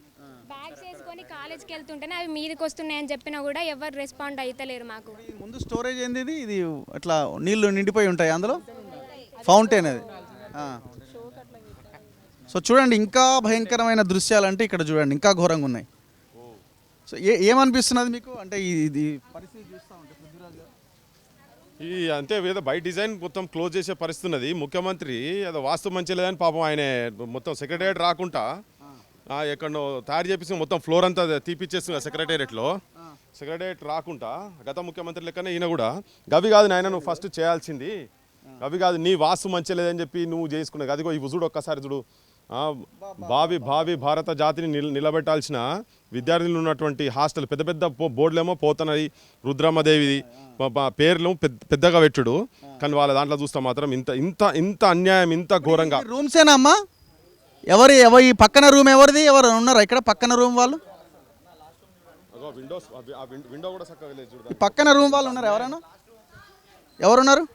బ్యాగ్స్ వేసుకొని కాలేజ్కి వెళ్తుంటేనే అవి మీదకి వస్తున్నాయని చెప్పినా కూడా ఎవరు రెస్పాండ్ అవుతలేరు మాకు. ముందు స్టోరేజ్ ఏంది ఇది అట్లా నీళ్లు నిండిపోయి ఉంటాయి అందులో, ఫౌంటైన్ అది. సో చూడండి, ఇంకా భయంకరమైన దృశ్యాలు అంటే ఇక్కడ చూడండి, ఇంకా ఘోరంగా ఉన్నాయి. సో ఏమనిపిస్తున్నది మీకు అంటే ఇది పరిస్థితి చూస్తూ ఉంటే పృథ్వీరాజ్ గారు? ఈ అంతే ఏదో బై డిజైన్ మొత్తం క్లోజ్ చేసే పరిస్థితి ఉన్నది. ముఖ్యమంత్రి ఏదో వాస్తు మంచి లేదని పాపం ఆయన మొత్తం సెక్రటేరియట్ రాకుండా ఎక్కడో తయారు చేపిస్తుంది, మొత్తం ఫ్లోర్ అంతా తీపిచ్చేస్తుంది సెక్రటేరియట్లో. సెక్రటేరియట్ రాకుండా గత ముఖ్యమంత్రి లెక్కనే ఈయన కూడా గవి కాదు నాయన నువ్వు ఫస్ట్ చేయాల్సింది, గవి కాదు నీ వాస్తు మంచి లేదని చెప్పి నువ్వు చేసుకున్నావు. అదిగో ఈ చూడు ఒక్కసారి చూడు, భావి భారత జాతిని నిలబెట్టాల్సిన విద్యార్థులు ఉన్నటువంటి హాస్టల్ పెద్ద పెద్ద బోర్డులేమో పోతున్నాయి. రుద్రమ్మదేవిది పేర్లు పెద్దగా పెట్టుడు, కానీ వాళ్ళ దాంట్లో చూస్తే మాత్రం ఇంత ఇంత ఇంత అన్యాయం, ఇంత ఘోరంగా. రూమ్సేనా అమ్మా? ఎవరి ఈ పక్కన రూమ్ ఎవరిది? ఎవరు ఉన్నారా ఇక్కడ పక్కన రూమ్ వాళ్ళు? విండో కూడా చక్కగా లేదు చూడండి. పక్కన రూమ్ వాళ్ళు ఉన్నారు ఎవరైనా? ఎవరున్నారు?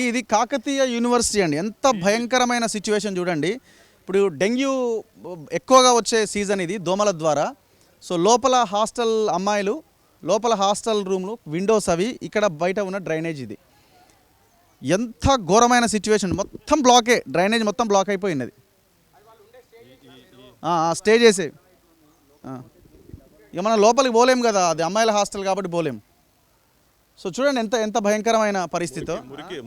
ఇది కాకతీయ యూనివర్సిటీ అండి. ఎంత భయంకరమైన సిచ్యువేషన్ చూడండి. ఇప్పుడు డెంగ్యూ ఎక్కువగా వచ్చే సీజన్ ఇది, దోమల ద్వారా. సో లోపల హాస్టల్ అమ్మాయిలు, లోపల హాస్టల్ రూమ్లు విండోస్ అవి, ఇక్కడ బయట ఉన్న డ్రైనేజ్ ఇది. ఎంత ఘోరమైన సిచ్యువేషన్, మొత్తం బ్లాకే, డ్రైనేజ్ మొత్తం బ్లాక్ అయిపోయినది. స్టే చేసే ఇక మనం లోపలికి పోలేం కదా, అది అమ్మాయిల హాస్టల్ కాబట్టి పోలేం. సో చూడండి ఎంత ఎంత భయంకరమైన పరిస్థితి.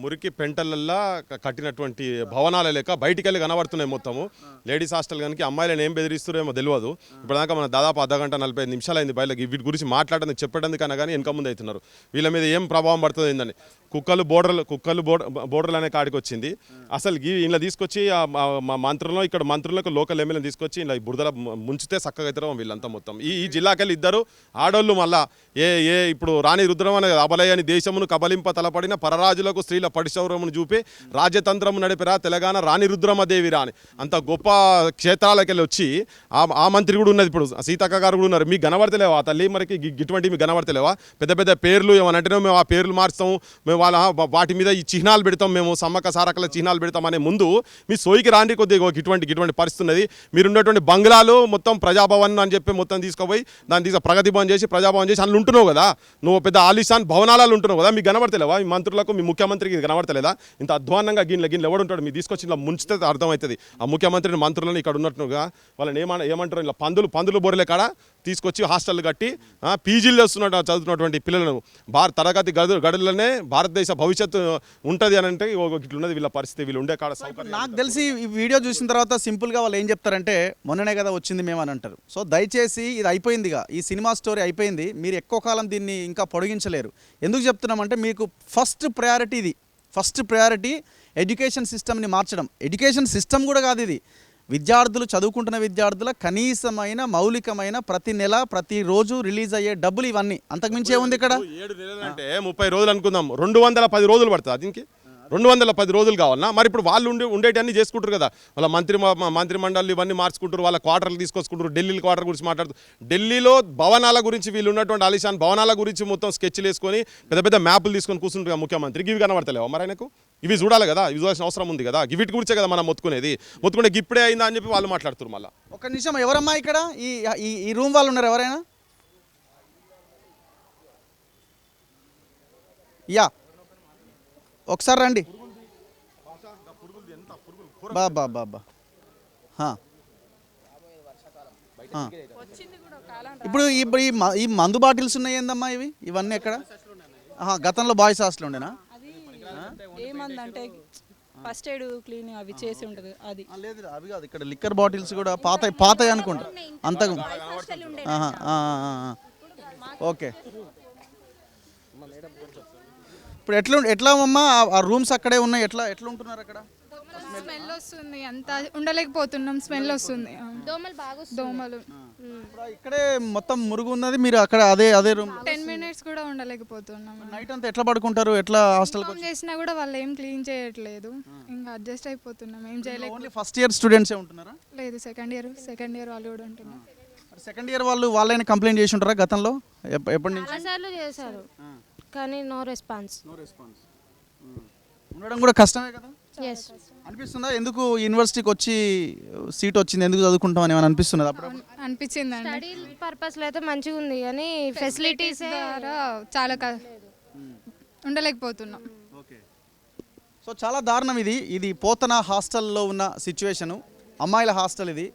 మురికి పెంటలల్లా కట్టినటువంటి భవనాల లెక్క బయటికి వెళ్ళి కనబడుతున్నాయి మొత్తము. లేడీస్ హాస్టల్ కనుక అమ్మాయిలను ఏం బెదిరిస్తారేమో తెలియదు. ఇప్పటిదాకా మన దాదాపు అర్ధగంట 45 నిమిషాలు అయింది బయటకి వీటి గురించి మాట్లాడడానికి చెప్పడానికి కన్నా కానీ వెనక ముందు అవుతున్నారు. వీళ్ళ మీద ఏం ప్రభావం పడుతుంది ఏందని కుక్కలు బోర్డర్లు అనే కాడికి వచ్చింది. అసలు ఇలా తీసుకొచ్చి మా మంత్రులను ఇక్కడ మంత్రులకు లోకల్ ఎమ్మెల్యేని తీసుకొచ్చి ఇలా బురదల ముంచితే చక్కగా అవుతారో వీళ్ళంతా మొత్తం. ఈ జిల్లాకెళ్ళి 2 ఆడోళ్ళు మళ్ళా ఇప్పుడు రాణి రుద్రం అనే అబలయని దేశమును కబలింప తలపడిన పరరాజులకు స్త్రీల పడిశౌరమును చూపి రాజ్యతంత్రము నడిపిరా తెలంగాణ రాణి రుద్రమదేవి రాని అంత గొప్ప క్షేత్రాలకెళ్ళి వచ్చి ఆ మంత్రి కూడా ఉన్నది. ఇప్పుడు సీతక్క గారు కూడా ఉన్నారు. మీకు కనబడతలేవా ఆ తల్లి? మరికి ఇటువంటి మీకు కనబడతలేవా? పెద్ద పెద్ద పేర్లు ఏమనంటేనే మేము ఆ పేర్లు మార్స్తాము, మేము వాటి మీద ఈ చిహ్నాలు పెడతాం, మేము సమ్మక్క సారక్కల చిహ్నాలు పెడతాం అనే ముందు మీ సోయికి రాండి కొద్దిగా ఇటువంటి పరిస్థితి ఉన్నది. మీరున్నటువంటి బంగ్లాలు మొత్తం ప్రజాభవన్ అని చెప్పి మొత్తం తీసుకుపోయి దాన్ని ప్రగతి భవన్ చేసి ప్రజాభవన్ చేసి అందులో ఉంటున్నావు కదా, నువ్వు పెద్ద ఆలిషాన్ భవనాలు ఉంటున్నావు కదా, మీకు కనబడతలేవా? మీ మంత్రులకు మీ ముఖ్యమంత్రికి ఇది కనబడతలేదా? ఇంత అధ్వానంగా గిన్నెలు ఎవడుంటాడు? మీరు తీసుకొచ్చి ఇలా ముంచితే అర్థమవుతుంది. ఆ ముఖ్యమంత్రిని మంత్రులను ఇక్కడ ఉన్నట్టుగా వాళ్ళని ఏమంటారు, ఇలా పందులు బొరలే కాడ తీసుకొచ్చి హాస్టల్ కట్టి పీజీల్లో చదువుతున్నటువంటి పిల్లలను తరగతి గడులనే భారతదేశ భవిష్యత్తు ఉంటుంది అని అంటే ఇట్లున్నది వీళ్ళ పరిస్థితి. వీళ్ళు ఉండే కాడ సౌకర్యం. నాకు తెలిసి ఈ వీడియో చూసిన తర్వాత సింపుల్గా వాళ్ళు ఏం చెప్తారంటే మొన్ననే కదా వచ్చింది మేము అని అంటారు. సో దయచేసి ఇది అయిపోయిందిగా, ఈ సినిమా స్టోరీ అయిపోయింది. మీరు ఎక్కువ కాలం దీన్ని ఇంకా పొడిగించలేరు. ఎందుకు చెప్తున్నామంటే మీకు ఫస్ట్ ప్రయారిటీ ఎడ్యుకేషన్ సిస్టమ్ని మార్చడం. ఎడ్యుకేషన్ సిస్టమ్ కూడా కాదు ఇది, విద్యార్థులు చదువుకుంటున్న విద్యార్థుల కనీసమైన మౌలికమైన ప్రతి నెల ప్రతిరోజు రిలీజ్ అయ్యే డబ్బులు ఇవన్నీ. అంతకుమించి ఏముంది ఇక్కడ? 7 నెలలు అంటే 30 రోజులు అనుకుందాం, 210 రోజులు పడుతుంది. దీనికి 210 రోజులు కావాలన్నా? మరి ఇప్పుడు వాళ్ళు ఉండేటన్నీ చేసుకుంటారు కదా, వాళ్ళ మంత్రి మండలి ఇవన్నీ మార్చుకుంటారు, వాళ్ళ క్వార్టర్లు తీసుకొచ్చుకుంటారు. ఢిల్లీ క్వార్టర్ గురించి మాట్లాడుతూ ఢిల్లీలో భవనాల గురించి వీళ్ళు ఉన్నటువంటి ఆలిషాన్ భవనాల గురించి మొత్తం స్కెచ్లు వేసుకొని పెద్ద పెద్ద మ్యాపులు తీసుకొని కూర్చుంటారు ముఖ్యమంత్రికి. ఇవి కనబడతలేవా మరి ఆయనకు? ఇవి చూడాలి కదా, ఇవి చూడాల్సిన అవసరం ఉంది కదా. వీటి గురించే కదా మనం మొత్తుకునే ఇప్పుడే అయిందా అని చెప్పి వాళ్ళు మాట్లాడుతారు. మళ్ళీ ఒక నిమిషం, ఎవరమ్మా ఇక్కడ ఈ రూమ్ వాళ్ళు ఉన్నారు? ఎవరైనా ఒకసారి రండి. బాబా ఇప్పుడు ఈ మందు బాటిల్స్ ఉన్నాయి ఏందమ్మా ఇవన్నీ ఎక్కడ? గతంలో బాయ్స్ హాస్టల్ ఉండేనా? ఏమందంటే ఫస్ట్ ఎయిడ్ క్లీనింగ్ అవి చేసి ఉంటుంది అది. లేదు అవి కాదు, ఇక్కడ లిక్కర్ బాటిల్స్ కూడా పాత అనుకుంటా అంతకు. ఓకే ఇప్పుడు ఎట్లా అమ్మా ఆ రూమ్స్ అక్కడే ఉన్నాయి, ఎట్లా ఉంటున్నారు అక్కడ? స్మెల్ వస్తుంది, అంత ఉండలేకపోతున్నాం, స్మెల్ వస్తుంది. దోమలు బాగా దోమలు ఇప్పుడు ఇక్కడే మొత్తం మురుగు ఉన్నది, మీరు అక్కడ అదే రూమ్ 10 మినిట్స్ కూడా ఉండలేకపోతున్నాం. నైట్ అంతా ఎట్లా పడుకుంటారు? ఎట్లా హాస్టల్ ఇన్ఫార్మ్ చేసినా కూడా వాళ్ళు ఏం క్లీన్ చేయట్లేదు, ఇంకా అడ్జస్ట్ అయిపోతున్నాం, ఏం చేయలేక. ఓన్లీ ఫస్ట్ ఇయర్ స్టూడెంట్సే ఉంటున్నారా? లేదు, సెకండ్ ఇయర్ వాళ్ళు కూడా ఉంటున్నారు. సెకండ్ ఇయర్ వాళ్ళైనా కంప్లైంట్ చేసి ఉంటారా గతంలో? ఎప్పటి నుంచి? చాలాసార్లు చేశారు కానీ నో రెస్పాన్స్. ఉండడం కూడా కష్టమే కదా ఎస్. అనిపిస్తుందా? ఎందుకు యూనివర్సిటీకి వచ్చి సీట్ వచ్చింది, ఎందుకు చదువుకుంటాం అని ఏమైనా అనిపిస్తున్నది అప్పుడు? అనిపించిందండి. స్టడీ పర్పస్లో అయితే మంచిగా ఉంది కానీ ఫెసిలిటీస్ ద్వారా చాలా ఉండలేకపోతున్నాం. ఓకే. సో చాలా దారుణం ఇది పోతన హాస్టల్లో ఉన్న సిచ్యువేషను, అమ్మాయిల హాస్టల్ ఇది.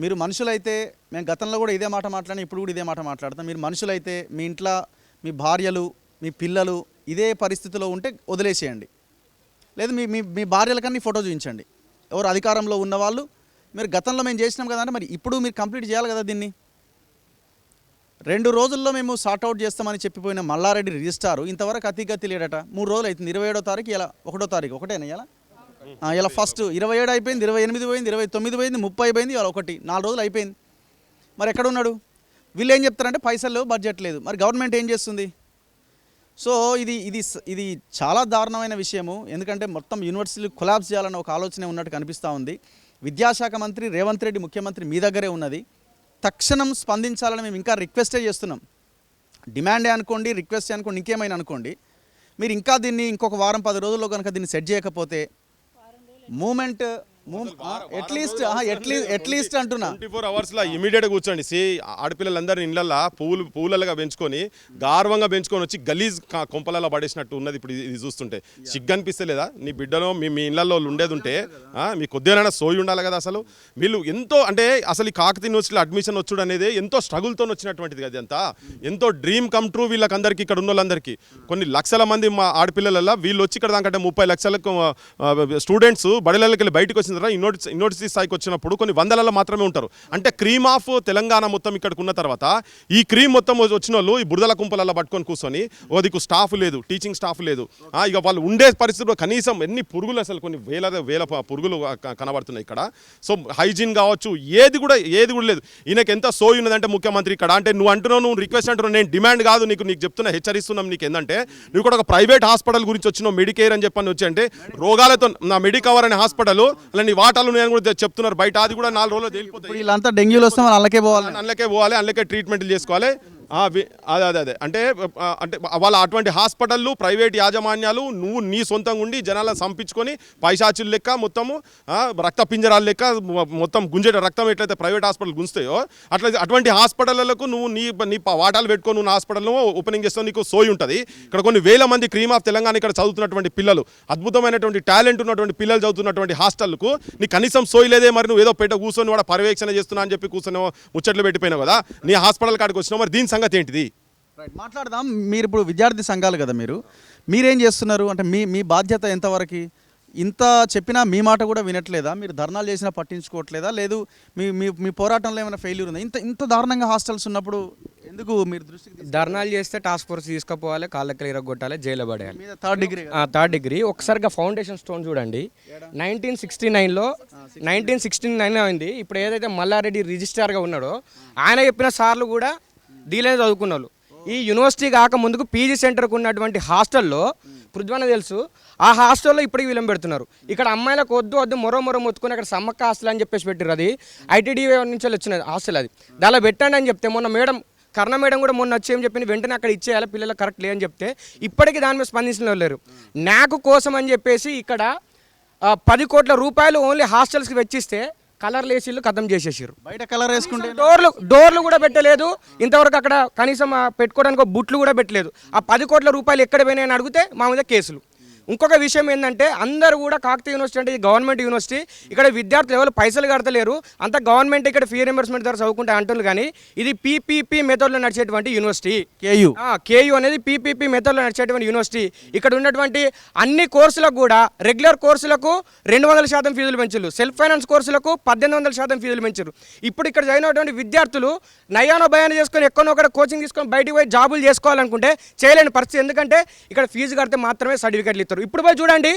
మీరు మనుషులైతే, మేము గతంలో కూడా ఇదే మాట మాట్లాడినా, ఇప్పుడు కూడా ఇదే మాట మాట్లాడతాం. మీరు మనుషులైతే మీ ఇంట్లో మీ భార్యలు, మీ పిల్లలు ఇదే పరిస్థితిలో ఉంటే వదిలేసేయండి. లేదు మీ భార్యల కన్నా ఫోటో చూపించండి. ఎవరు అధికారంలో ఉన్నవాళ్ళు, మీరు గతంలో మేము చేసినాం కదా అంటే మరి ఇప్పుడు మీరు కంప్లీట్ చేయాలి కదా దీన్ని. 2 రోజుల్లో మేము సార్ట్అవుట్ చేస్తామని చెప్పిపోయిన మల్లారెడ్డి రిజిస్టారు ఇంతవరకు అతిగతి లేడట. 3 రోజులు అవుతుంది. 27వ తారీఖు, ఇలా 1వ తారీఖు ఒకటేనా ఇలా ఫస్ట్ 27 అయిపోయింది, 28 పోయింది, 29 పోయింది, 30 పోయింది, ఇలా 4 రోజులు అయిపోయింది. మరి ఎక్కడ ఉన్నాడు? వీళ్ళు ఏం చెప్తారంటే పైసలు లేవు, బడ్జెట్ లేదు. మరి గవర్నమెంట్ ఏం చేస్తుంది? సో ఇది చాలా దారుణమైన విషయము. ఎందుకంటే మొత్తం యూనివర్సిటీలు కొలాప్స్ చేయాలన్న ఒక ఆలోచన ఉన్నట్టు కనిపిస్తూ ఉంది. విద్యాశాఖ మంత్రి రేవంత్ రెడ్డి ముఖ్యమంత్రి మీ దగ్గరే ఉన్నది. తక్షణం స్పందించాలని మేము ఇంకా రిక్వెస్టే చేస్తున్నాం. డిమాండే అనుకోండి, రిక్వెస్టే అనుకోండి, ఇంకేమైనా అనుకోండి. మీరు ఇంకా దీన్ని ఇంకొక వారం 10 రోజుల్లో కనుక దీన్ని సెట్ చేయకపోతే మూమెంట్ ఎట్లీస్ట్ అంటున్నా 24 అవర్స్లో ఇమీడియట్గా కూర్చోండి. ఆడపిల్లలందరినీ ఇళ్ళల్లో పువ్వులగా పెంచుకొని గార్వంగా పెంచుకొని వచ్చి గలీజ్ కొంపలలో పడేసినట్టు ఉన్నది. ఇప్పుడు ఇది చూస్తుంటే సిగ్గు అనిపిస్తలేదా? నీ బిడ్డలో మీ ఇళ్ళల్లో ఉండేది ఉంటే మీ కొద్దిగా సోయి ఉండాలి కదా. అసలు వీళ్ళు ఎంతో అంటే అసలు ఈ కాకతీయ యూనివర్సిటీలో అడ్మిషన్ వచ్చుడు అనేది ఎంతో స్ట్రగుల్తో వచ్చినటువంటిది కదా. అంతా ఎంతో డ్రీమ్ కమ్ ట్రూ వీళ్ళకందరికీ, ఇక్కడ ఉన్న వాళ్ళందరికీ. కొన్ని లక్షల మంది మా ఆడపిల్లలలో వీళ్ళు వచ్చి ఇక్కడ దానికంటే 30 లక్షలకు స్టూడెంట్స్ బడిలకి వెళ్ళి బయటకు వచ్చిన తర్వాత యూనివర్సిటీ స్థాయికి వచ్చినప్పుడు కొన్ని వందలలో మాత్రమే ఉంటారు. అంటే క్రీమ్ ఆఫ్ తెలంగాణ మొత్తం ఇక్కడికి ఉన్న తర్వాత ఈ క్రీమ్ మొత్తం వచ్చిన వాళ్ళు ఈ బురదల కుంపలలో పట్టుకొని కూర్చొని ఓదికు స్టాఫ్ లేదు, టీచింగ్ స్టాఫ్ లేదు. ఇక వాళ్ళు ఉండే పరిస్థితుల్లో కనీసం ఎన్ని పురుగులు, అసలు కొన్ని వేల పురుగులు కనబడుతున్నాయి ఇక్కడ. సో హైజీన్ కావచ్చు, ఏది కూడా లేదు. ఈయనకి ఎంత సోయి ఉన్నదంటే ముఖ్యమంత్రి ఇక్కడ అంటే నువ్వు రిక్వెస్ట్ అంటున్నావు, నేను డిమాండ్ కాదు నీకు చెప్తున్నా, హెచ్చరిస్తున్నాం. నీకు ఏంటంటే నువ్వు కూడా ఒక ప్రైవేట్ హాస్పిటల్ గురించి వచ్చినావు, మెడికేర్ అని చెప్పని వచ్చి అంటే రోగాలతో నా మెడికవర్ అనే హాస్పిటల్ అలా నీ వాటాలు నేను కూడా చెప్తున్నారు బయట. అది కూడా 4 రోజులు తేలిపోతాయి. వీళ్ళంతా డెంగ్యూలు వస్తే అందులోకే పోవాలి, అందులోకే ట్రీట్మెంట్లు చేసుకోవాలి. అదే అంటే వాళ్ళ అటువంటి హాస్పిటళ్ళు ప్రైవేట్ యాజమాన్యాలు నువ్వు నీ సొంతంగా ఉండి జనాలను సంపించుకొని పైశాచులు లెక్క మొత్తము రక్త పింజరాలు లెక్క మొత్తం గుంజేట రక్తం ఎట్లయితే ప్రైవేట్ హాస్పిటల్ గుంజుతాయో అటువంటి హాస్పిటళ్లకు నువ్వు నీ వాటాలు పెట్టుకొని నువ్వు హాస్పిటల్లో ఓపెనింగ్ చేస్తావు, నీకు సోయి ఉంటుంది. ఇక్కడ కొన్ని వేల మంది క్రీమ్ ఆఫ్ తెలంగాణ ఇక్కడ చదువుతున్నటువంటి పిల్లలు, అద్భుతమైనటువంటి టాలెంట్ ఉన్నటువంటి పిల్లలు చదువుతున్నటువంటి హాస్టల్కు నీ కనీసం సోయి లేదే. మరి నువ్వు ఏదో పెట్ట కూర్చొని వాడు పర్యవేక్షణ చేస్తున్నా అని చెప్పి కూర్చొని ముచ్చట్లు పెట్టిపోయినావు కదా, నీ హాస్పిటల్ కాడికి వచ్చినావు. మరి దీని సంగతి ఏంటిది? రైట్, మాట్లాడదాం. మీరు ఇప్పుడు విద్యార్థి సంఘాలు కదా, మీరేం చేస్తున్నారు అంటే మీ బాధ్యత ఎంతవరకు? ఇంత చెప్పినా మీ మాట కూడా వినట్లేదా? మీరు ధర్నాలు చేసినా పట్టించుకోవట్లేదా? లేదు మీ పోరాటంలో ఏమైనా ఫెయిల్యూర్ ఉందా? ఇంత దారుణంగా హాస్టల్స్ ఉన్నప్పుడు ఎందుకు మీరు దృష్టికి ధర్నాలు చేస్తే టాస్క్ ఫోర్స్ తీసుకుపోవాలి, కాళ్ళకి ఇరగొట్టాలి, జైలు పడేయాలి. మీద థర్డ్ డిగ్రీ ఒకసారిగా ఫౌండేషన్ స్టోన్ చూడండి. 1969లో అయింది. ఇప్పుడు ఏదైతే మల్లారెడ్డి రిజిస్ట్రార్గా ఉన్నాడో ఆయన చెప్పిన సార్లు కూడా డీలే చదువుకున్న వాళ్ళు. ఈ యూనివర్సిటీ కాక ముందుకు పీజీ సెంటర్కు ఉన్నటువంటి హాస్టల్లో పృథ్వన్న తెలుసు, ఆ హాస్టల్లో ఇప్పటికి విలం పెడుతున్నారు. ఇక్కడ అమ్మాయిలకు వద్దు మొరో మొత్తుకొని అక్కడ సమ్మక్క హాస్టల్ అని చెప్పేసి పెట్టారు. అది ఐటీడీఏ నుంచి వచ్చిన హాస్టల్. అది దానిలో పెట్టండి అని చెప్తే మొన్న కర్ణ మేడం కూడా మొన్న వచ్చి ఏం చెప్పింది, వెంటనే అక్కడ ఇచ్చేయాలి, పిల్లలకు కరెక్ట్ లేదని చెప్తే ఇప్పటికీ దాని మీద స్పందించిన లేరు. నాకు కోసం అని చెప్పేసి ఇక్కడ 10 కోట్ల రూపాయలు ఓన్లీ హాస్టల్స్కి వెచ్చిస్తే కలర్లు వేసిళ్ళు ఖతం చేసేసారు. బయట కలర్ వేసుకుంటే డోర్లు కూడా పెట్టలేదు ఇంతవరకు. అక్కడ కనీసం పెట్టుకోవడానికి బుట్లు కూడా పెట్టలేదు. ఆ 10 కోట్ల రూపాయలు ఎక్కడ పోయినాయని అడిగితే మా మీద కేసులు. ఇంకొక విషయం ఏంటంటే అందరూ కూడా కాకతీయ యూనివర్సిటీ అంటే గవర్నమెంట్ యూనివర్సిటీ, ఇక్కడ విద్యార్థులు ఎవరు పైసలు కడతలేరు, అంత గవర్నమెంట్ ఇక్కడ ఫీ రింబర్స్మెంట్ ద్వారా చదువుకుంటే అంటున్నారు. కానీ ఇది పీపీపీ మెథడ్లో నడిచేటువంటి యూనివర్సిటీ. కేయూ అనేది పీపీపీ మెథడ్లో నడిచేటువంటి యూనివర్సిటీ. ఇక్కడ ఉన్నటువంటి అన్ని కోర్సులకు కూడా రెగ్యులర్ కోర్సులకు 200% ఫీజులు పెంచారు, సెల్ఫ్ ఫైనాన్స్ కోర్సులకు 1800% ఫీజులు పెంచారు. ఇప్పుడు ఇక్కడ చదివినటువంటి విద్యార్థులు నయానో భయాన్ని చేసుకొని ఎక్కడో ఒకటి కోచింగ్ తీసుకొని బయటికి పోయి జాబులు చేసుకోవాలనుకుంటే చేయలేని పరిస్థితి. ఎందుకంటే ఇక్కడ ఫీజు కడితే మాత్రమే సర్టిఫికెట్లు ఇస్తారు. ఇప్పుడు పోయి చూడండి,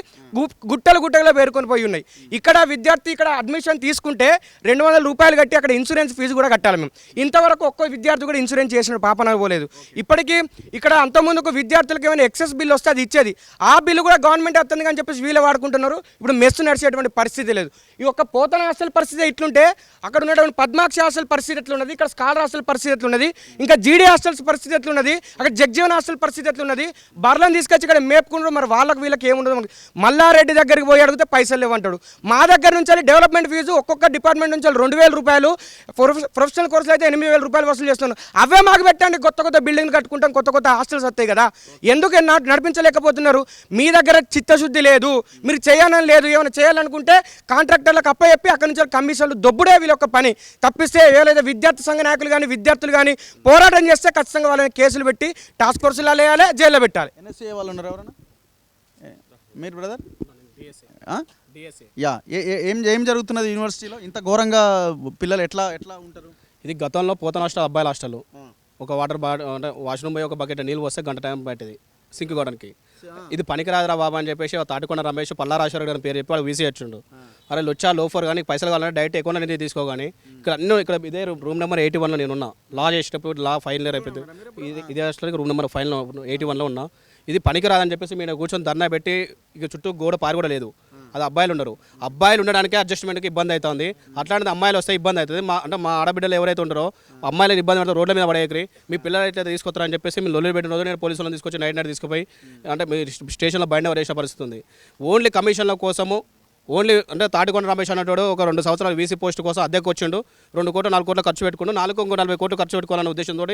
గుట్టలుగా పేరుకొని పోయి ఉన్నాయి. ఇక్కడ విద్యార్థి ఇక్కడ అడ్మిషన్ తీసుకుంటే 200 రూపాయలు కట్టి అక్కడ ఇన్సూరెన్స్ ఫీజు కూడా కట్టాలి మేము. ఇంతవరకు ఒక్క విద్యార్థి కూడా ఇన్సూరెన్స్ చేసిన పాపన పోలేదు. ఇప్పటికీ ఇక్కడ అంతకుముందుకు విద్యార్థులకు ఏమైనా ఎక్సెస్ బిల్ వస్తే అది ఇచ్చేది, ఆ బిల్లు కూడా గవర్నమెంట్ వస్తుంది అని చెప్పేసి వీళ్ళు వాడుకుంటున్నారు. ఇప్పుడు మెస్సు నడిచేటువంటి పరిస్థితి లేదు. ఈ ఒక్క పోతన హాస్టల్ పరిస్థితి ఇట్లుంటే అక్కడ ఉన్నటువంటి పద్మాక్షి హాస్టల్ పరిస్థితి ఎట్లున్నది, ఇక్కడ స్కాలర్ హాస్టల్ పరిస్థితి ఎట్లున్నది, ఇంకా జీడీ హాస్టల్స్ పరిస్థితి ఎట్లున్నది, అక్కడ జగ్జీవన్ హాస్టల్ పరిస్థితి ఎట్లున్నది. బర్లను తీసుకొచ్చి ఇక్కడ మేపుకుంటారు. మరి వాళ్ళకి వీళ్ళకి ఏముండదు. మల్లారెడ్డి దగ్గరికి పోయి అడిగితే పైసలు లేవంటాడు. మా దగ్గర నుంచి డెవలప్మెంట్ ఫీజు ఒక్కొక్క డిపార్ట్మెంట్ నుంచి 2000 రూపాయలు, ప్రొఫెషనల్ కోర్సులు అయితే 8000 రూపాయలు వసూలు చేస్తున్నాను. అవే మాకు పెట్టండి, కొత్త బిల్డింగ్లు కట్టుకుంటాం, కొత్త హాస్టల్స్ వస్తాయి కదా. ఎందుకు నడిపించలేకపోతున్నారు? మీ దగ్గర చిత్తశుద్ధి లేదు, మీరు చేయాలని లేదు. ఏమైనా చేయాలనుకుంటే కాంట్రాక్టర్లకు అప్పచెప్పి అక్కడి నుంచి కమిషన్లు దొబ్బుడే వీళ్ళ యొక్క పని తప్పిస్తే, ఏదైతే విద్యార్థి సంఘ నాయకులు కానీ విద్యార్థులు కానీ పోరాటం చేస్తే ఖచ్చితంగా వాళ్ళని కేసులు పెట్టి టాస్క్ ఫోర్సులు వేయాలి, జైల్లో పెట్టాలి. ఎన్ఎస్ఏ వాళ్ళు ఉన్నారు ఎవరన్నా? మీరు బ్రదర్ యా, ఏం జరుగుతున్నది యూనివర్సిటీలో? ఇంత ఘోరంగా పిల్లలు ఎట్లా ఉంటారు? ఇది గతంలో పోతన హాస్టల్, అబ్బాయిల హాస్టల్. ఒక వాటర్ అంటే వాష్రూమ్ పోయి ఒక బకెట్ నీళ్ళు వస్తే గంట టైం పట్టేది సింక్ కొనడానికి. ఇది పనికిరాదురా బాబా అని చెప్పేసి తాటికొండ రమేష్, పల్లారాశ్వర గారి పేరు చెప్పి వాడు వీసీ వచ్చిండు. అరే వచ్చా లోఫర్ కానీ పైసలు కావాలంటే డైరెక్ట్ ఎక్కువ నేను తీసుకో. కానీ ఇక్కడ అన్నీ ఇక్కడ ఇదే రూమ్ నెంబర్ 81లో నేను ఉన్నా. లా చేసేటప్పుడు లా ఫైనల్ ఇయర్ అయిపోయింది. ఇదే హాస్టల్కి రూమ్ నెంబర్ 81లో ఉన్నా. ఇది పనికిరాదని చెప్పేసి మీరు కూర్చొని ధర్నా పెట్టి ఇక చుట్టూ గోడ పారు కూడా లేదు. అది అబ్బాయిలు ఉండరు. అబ్బాయిలు ఉండడానికే అడ్జస్ట్మెంట్కి ఇబ్బంది అవుతుంది. అట్లాంటిది అమ్మాయిలు వస్తే ఇబ్బంది అవుతుంది. మా ఆడబిడ్డలు ఎవరైతే ఉంటారో అమ్మాయిలు ఇబ్బంది పడతారు, రోడ్ల మీద పడేయకరి, మీ పిల్లలు అయితే తీసుకొస్తారని చెప్పేసి మీరు లొల్లి పెట్టిన రోజు నేను పోలీసులను తీసుకొచ్చి నైట్ తీసుకుపోయి అంటే మీ స్టేషన్లో బయట పడేసిన పరిస్థితి ఉంది. ఓన్లీ కమిషన్ల కోసము ఓన్లీ అంటే తాటికొండ రమేష్ అన్నట్టు ఒక 2 సంవత్సరాలు వీసీ పోస్ట్ కోసం అద్దెకు వచ్చిండు. 2 కోట్లు 4 కోట్లు ఖర్చు పెట్టుకుంటూ 40 కోట్లు ఖర్చు పెట్టుకోవాలనే ఉద్దేశంతో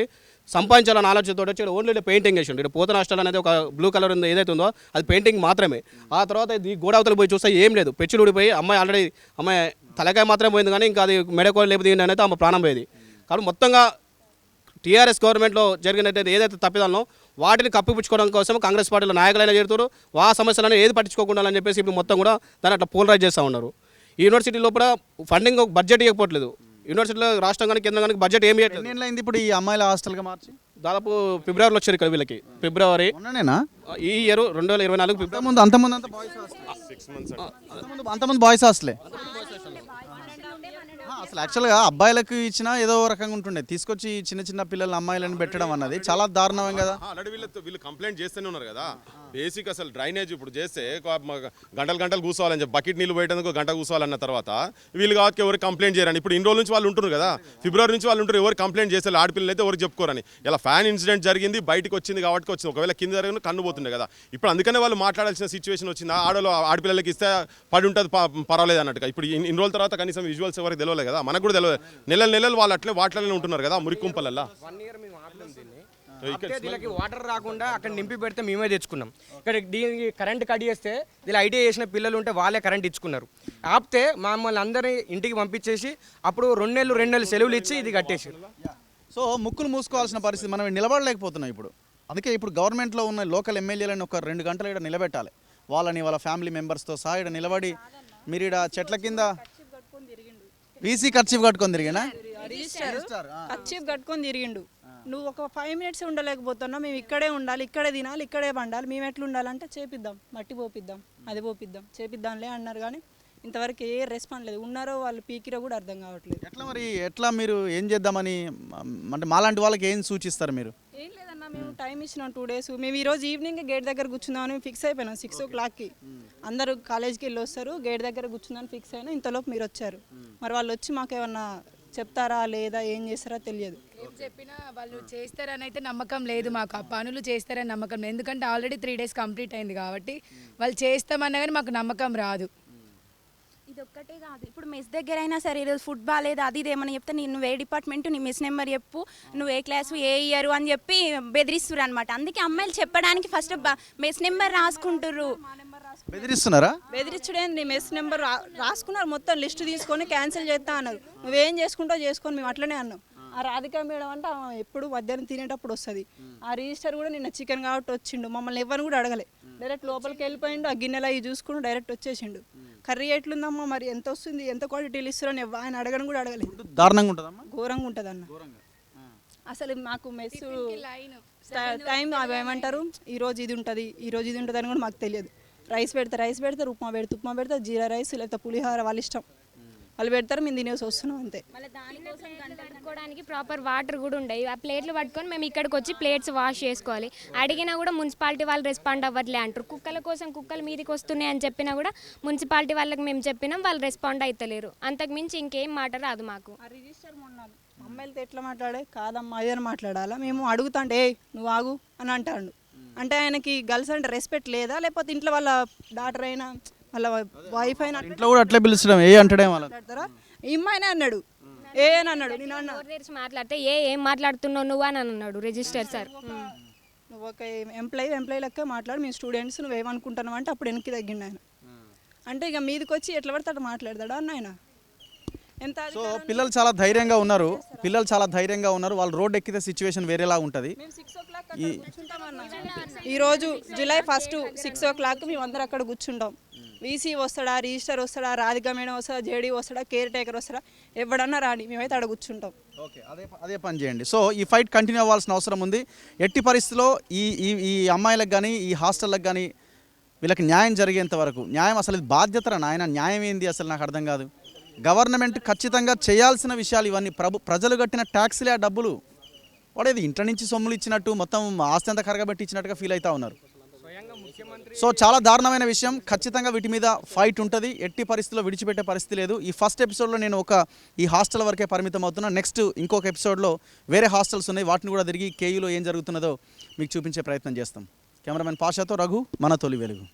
సంపాదించాలని ఆలోచనతో వచ్చి ఓన్లీ పెయింటింగ్ వేసిండు. ఇక్కడ పోతన హాస్టల్ అనేది ఒక బ్లూ కలర్ ఉంది ఏదైతే ఉందో అది పెయింటింగ్ మాత్రమే. ఆ తర్వాత ఈ గోడవతలు పోయి చూస్తే ఏం లేదు, పెచ్చులు ఊడిపోయి అమ్మాయి తలకాయ మాత్రమే పోయింది. కానీ ఇంకా అది మెడకోలు లేకపోతే అనేది ఆమె ప్రాణం పోయేది. కాబట్టి మొత్తంగా టీఆర్ఎస్ గవర్నమెంట్లో జరిగినట్టు ఏదైతే తప్పిదాలను వాటిని కప్పిపుచ్చుకోవడం కోసం కాంగ్రెస్ పార్టీలో నాయకులైనా చేరుతారు. ఆ సమస్యలను ఏది పట్టించుకోకుండా అని చెప్పేసి ఇప్పుడు మొత్తం కూడా దాన్ని అట్లా పోలరైజ్ చేస్తూ ఉన్నారు. ఈ యూనివర్సిటీ లోపల ఫండింగ్ బడ్జెట్ ఇవ్వకపోవట్లేదు. యూనివర్సిటీలో రాష్ట్రం కానీ కేంద్రం కానీ బడ్జెట్ ఏమి అయింది. ఇప్పుడు ఈ అమ్మాయిల హాస్టల్గా మార్చి దాదాపు ఫిబ్రవరిలో వచ్చారు ఇక్కడ వీళ్ళకి. ఫిబ్రవరి ఈ ఇయర్ 2024 ఫిబ్రవరి. అంతమంది బాయ్స్ హాస్టలే. అసలు యాక్చువల్గా అబ్బాయిలకు ఇచ్చినా ఏదో రకంగా ఉంటుండే, తీసుకొచ్చి చిన్న పిల్లల అమ్మాయిలను పెట్టడం అన్నది చాలా దారుణం కదా. ఆల్రెడీ వీళ్ళు కంప్లైంట్ చేస్తూనే ఉన్నారు కదా. బేసిక్ అసలు డ్రైనేజ్ ఇప్పుడు చేస్తే గంటలు కూర్చోవాలని చెప్పి బకెట్ నీళ్ళు పోయేందుకు గంట కూర్చోవాలన్న తర్వాత వీళ్ళు కాబట్టి ఎవరు కంప్లైంట్ చేయరని. ఇప్పుడు ఇన్ని రోజుల నుంచి వాళ్ళు ఉంటున్నారు కదా, ఫిబ్రవరి నుంచి వాళ్ళు ఉంటారు, ఎవరు కంప్లైంట్ చేస్తారు ఆడపిల్లలు అయితే ఎవరు చెప్పుకోరని. ఇలా ఫ్యాన్ ఇన్సిడెంట్ జరిగింది, బయటకు వచ్చింది కాబట్టి వచ్చింది. ఒకవేళ కింద జరిగిన కన్ను పోతుండే కదా. ఇప్పుడు అందుకనే వాళ్ళు మాట్లాడాల్సిన సిచ్యువేషన్ వచ్చింది. ఆడపిల్లలకి ఇస్తే పడి ఉంటుంది పర్వాలేదు అన్నట్టుగా. ఇప్పుడు ఇన్ని రోజుల తర్వాత కనీసం విజువల్స్ ఎవరికి తెలియలేదు కదా, మనకు కూడా తెలియదు. నెలలు వాళ్ళు అట్లే వాటిలోనే ఉంటున్నారు కదా మురికుంపలల్లా. దీనికి వాటర్ రాకుండా అక్కడ నింపి పెడితే మేమే తెచ్చుకున్నాం. ఇక్కడ దీనికి కరెంట్ కట్ చేస్తే దీని ఐటీఐ చేసిన పిల్లలు ఉంటే వాళ్ళే కరెంట్ ఇచ్చుకున్నారు. ఆపితే మమ్మల్ని అందరినీ ఇంటికి పంపించేసి అప్పుడు 2 నెలలు సెలవులు ఇచ్చి ఇది కట్టేసి. సో ముక్కులు మూసుకోవాల్సిన పరిస్థితి, మనం నిలబడలేకపోతున్నాం ఇప్పుడు. అందుకే ఇప్పుడు గవర్నమెంట్లో ఉన్న లోకల్ ఎమ్మెల్యేలను ఒక 2 గంటలు ఇక్కడ నిలబెట్టాలి. వాళ్ళ ఫ్యామిలీ మెంబర్స్తో సహా ఇక్కడ నిలబడి మీరు ఇక్కడ చెట్ల కింద వీసీ ఖర్చు కట్టుకొని తిరిగినా ఖర్చు కట్టుకొని తిరిగిండు. నువ్వు ఒక 5 మినిట్స్ ఉండలేకపోతున్నావు, మేము ఇక్కడే ఉండాలి, ఇక్కడే తినాలి, ఇక్కడే పండాలి, మేము ఎట్లా ఉండాలంటే చేపిద్దాం, మట్టి పోపిద్దాం, అది పోపిద్దాం, చేపిద్దాంలే అన్నారు. కానీ ఇంతవరకు ఏ రెస్పాన్స్ లేదు. ఉన్నారో వాళ్ళు పీకిరో కూడా అర్థం కావట్లేదు. ఎట్లా మీరు ఏం చేద్దామని అంటే మాలాంటి వాళ్ళకి ఏం సూచిస్తారు మీరు? ఏం లేదన్నా, మేము టైం ఇచ్చినాం 2 డేస్. మేము ఈరోజు ఈవినింగ్ గేట్ దగ్గర కూర్చుందామని ఫిక్స్ అయిపోయినాం. 6 o'clockకి అందరూ కాలేజ్కి వెళ్ళి వస్తారు, గేట్ దగ్గర కూర్చుందని ఫిక్స్ అయినా. ఇంతలోపు మీరు వచ్చారు. మరి వాళ్ళు వచ్చి మాకేమన్నా చెప్తారా లేదా ఏం చేస్తారా తెలియదు. ఏం చెప్పినా వాళ్ళు చేస్తారని అయితే నమ్మకం లేదు మాకు. ఆ పనులు చేస్తారని నమ్మకం లేదు. ఎందుకంటే ఆల్రెడీ 3 days కంప్లీట్ అయింది కాబట్టి వాళ్ళు చేస్తామన్నా కానీ మాకు నమ్మకం రాదు. ఇది ఒక్కటే కాదు, ఇప్పుడు మెస్ దగ్గర అయినా సరే ఈరోజు ఫుడ్ బాగాలేదు అది ఇది ఏమని చెప్తే నువ్వు ఏ డిపార్ట్మెంట్, నీ మెస్ నెంబర్ చెప్పు, నువ్వు ఏ క్లాసు ఏ ఇయర్ అని చెప్పి బెదిరిస్తున్నారు అనమాట. అందుకే అమ్మాయిలు చెప్పడానికి ఫస్ట్ మెస్ నెంబర్ రాసుకుంటుర్రు. బెదిరిస్తున్నారా? బెదిరించడేంది, మెస్ నెంబర్ రాసుకున్నారు, మొత్తం లిస్ట్ తీసుకొని క్యాన్సిల్ చేస్తా అన్నారు. నువ్వేం చేసుకుంటావు చేసుకొని మేము అట్లనే అన్నాం. ఆ రాధిక మేడం అంటే ఆమె ఎప్పుడు మధ్యాహ్నం తినేటప్పుడు వస్తుంది. ఆ రిజిస్టర్ కూడా నిన్న చికెన్ కాబట్టి వచ్చిండు, మమ్మల్ని ఎవరిని కూడా అడగలే. డైరెక్ట్ లోపలికి వెళ్ళిపోయిండు, ఆ గిన్నెలో అవి చూసుకుని డైరెక్ట్ వచ్చేసిండు. కర్రీ ఎట్లుందమ్మా, మరి ఎంత వస్తుంది, ఎంత క్వాంటిటీలు ఇస్తారని ఆయన అడగడం కూడా అడగలేదు. దారుణంగా ఉంటుందమ్మా. ఘోరంగా ఉంటుంది అన్న. అసలు మాకు మెస్ టైం అవి ఏమంటారు, ఈరోజు ఇది ఉంటుంది ఈరోజు ఇది ఉంటుంది అని కూడా మాకు తెలియదు. రైస్ పెడతారు, ఉప్మా పెడతారు, జీరా రైస్ లేకపోతే పులిహోర వాళ్ళ ఇష్టం, వాళ్ళు పెడతారు, మేము తినేసి వస్తున్నాం అంతే. కడుక్కోవడానికి ప్రాపర్ వాటర్ కూడా ఉండవు. ఆ ప్లేట్లు పట్టుకొని మేము ఇక్కడికి వచ్చి ప్లేట్స్ వాష్ చేసుకోవాలి. అడిగినా కూడా మున్సిపాలిటీ వాళ్ళు రెస్పాండ్ అవ్వట్లే అంటారు. కుక్కల కోసం కుక్కలు మీదకి వస్తున్నాయి అని చెప్పినా కూడా మున్సిపాలిటీ వాళ్ళకి మేము చెప్పినాం, వాళ్ళు రెస్పాండ్ అవుతలేరు. అంతకు మించి ఇంకేం మాట రాదు మాకు. ఆ రిజిస్టర్ మొన్న అమ్మాయిలతో ఎట్లా మాట్లాడే, కాదమ్మా అదే మాట్లాడాలా, మేము అడుగుతాంటే ఏ నువ్వు ఆగు అని అంటాడు. అంటే ఆయనకి గర్ల్స్ అంటే రెస్పెక్ట్ లేదా, లేకపోతే ఇంట్లో వాళ్ళ డాటర్ అయినా వాళ్ళ వైఫ్ అయినా ఇంట్లో కూడా అట్లే పిలుచడం ఏ అంటడే వాళ్ళ మాట్లాడతారా? ఇమ్మాయినే అన్నాడు, ఏ అని అన్నాడు. నేను అన్నా తెరిచి మాట్లాడితే ఏం మాట్లాడుతున్నావు నువ్వు అని అన్నాడు రిజిస్టర్ సార్. నువ్వు ఒక ఎంప్లాయీ లెక్క మాట్లాడు, మీ స్టూడెంట్స్ నువ్వేమనుకుంటున్నావు అంటే అప్పుడు వెనక్కి తగ్గిండు ఆయన. అంటే ఇక మీదకి వచ్చి ఎట్లా పడితే అట్లా మాట్లాడతాడా అన్న ఆయన. ఎంత సో పిల్లలు చాలా ధైర్యంగా ఉన్నారు, వాళ్ళు రోడ్ ఎక్కితే సిచ్యువేషన్ వేరేలా ఉంటుంది. ఈరోజు జూలై 1 6 o'clock మేము అందరం అక్కడ కూర్చుంటాం. వీసీ వస్తాడా, రిజిస్టర్ వస్తాడా, రాధిక మేడం వస్తాడా, జేడీ వస్తాడా, కేర్ టేకర్ వస్తాడా, ఎవడన్నా రాని, మేమైతే అక్కడ కూర్చుంటాం. ఓకే, అదే పని చేయండి. సో ఈ ఫైట్ కంటిన్యూ అవ్వాల్సిన అవసరం ఉంది. ఎట్టి పరిస్థితిలో ఈ అమ్మాయిలకు కానీ ఈ హాస్టళ్ళకి కానీ వీళ్ళకి న్యాయం జరిగేంత వరకు, న్యాయం అసలు ఇది బాధ్యతరా నాయన, న్యాయం ఏంది అసలు నాకు అర్థం కాదు. గవర్నమెంట్ ఖచ్చితంగా చేయాల్సిన విషయాలు ఇవన్నీ. ప్రజలు కట్టిన ట్యాక్స్లే ఆ డబ్బులు, వాడేది ఇంట్లో నుంచి సొమ్ములు ఇచ్చినట్టు మొత్తం ఆస్తి అంతా కరగబెట్టి ఇచ్చినట్టుగా ఫీల్ అవుతూ ఉన్నారు. సో చాలా దారుణమైన విషయం. ఖచ్చితంగా వీటి మీద ఫైట్ ఉంటుంది, ఎట్టి పరిస్థితుల్లో విడిచిపెట్టే పరిస్థితి లేదు. ఈ ఫస్ట్ ఎపిసోడ్లో నేను ఈ హాస్టల్ వరకే పరిమితం అవుతున్నా. నెక్స్ట్ ఇంకొక ఎపిసోడ్లో వేరే హాస్టల్స్ ఉన్నాయి, వాటిని కూడా తిరిగి కేయూలో ఏం జరుగుతున్నదో మీకు చూపించే ప్రయత్నం చేస్తాం. కెమెరామెన్ పాషాతో రఘు, మన తొలి వెలుగు.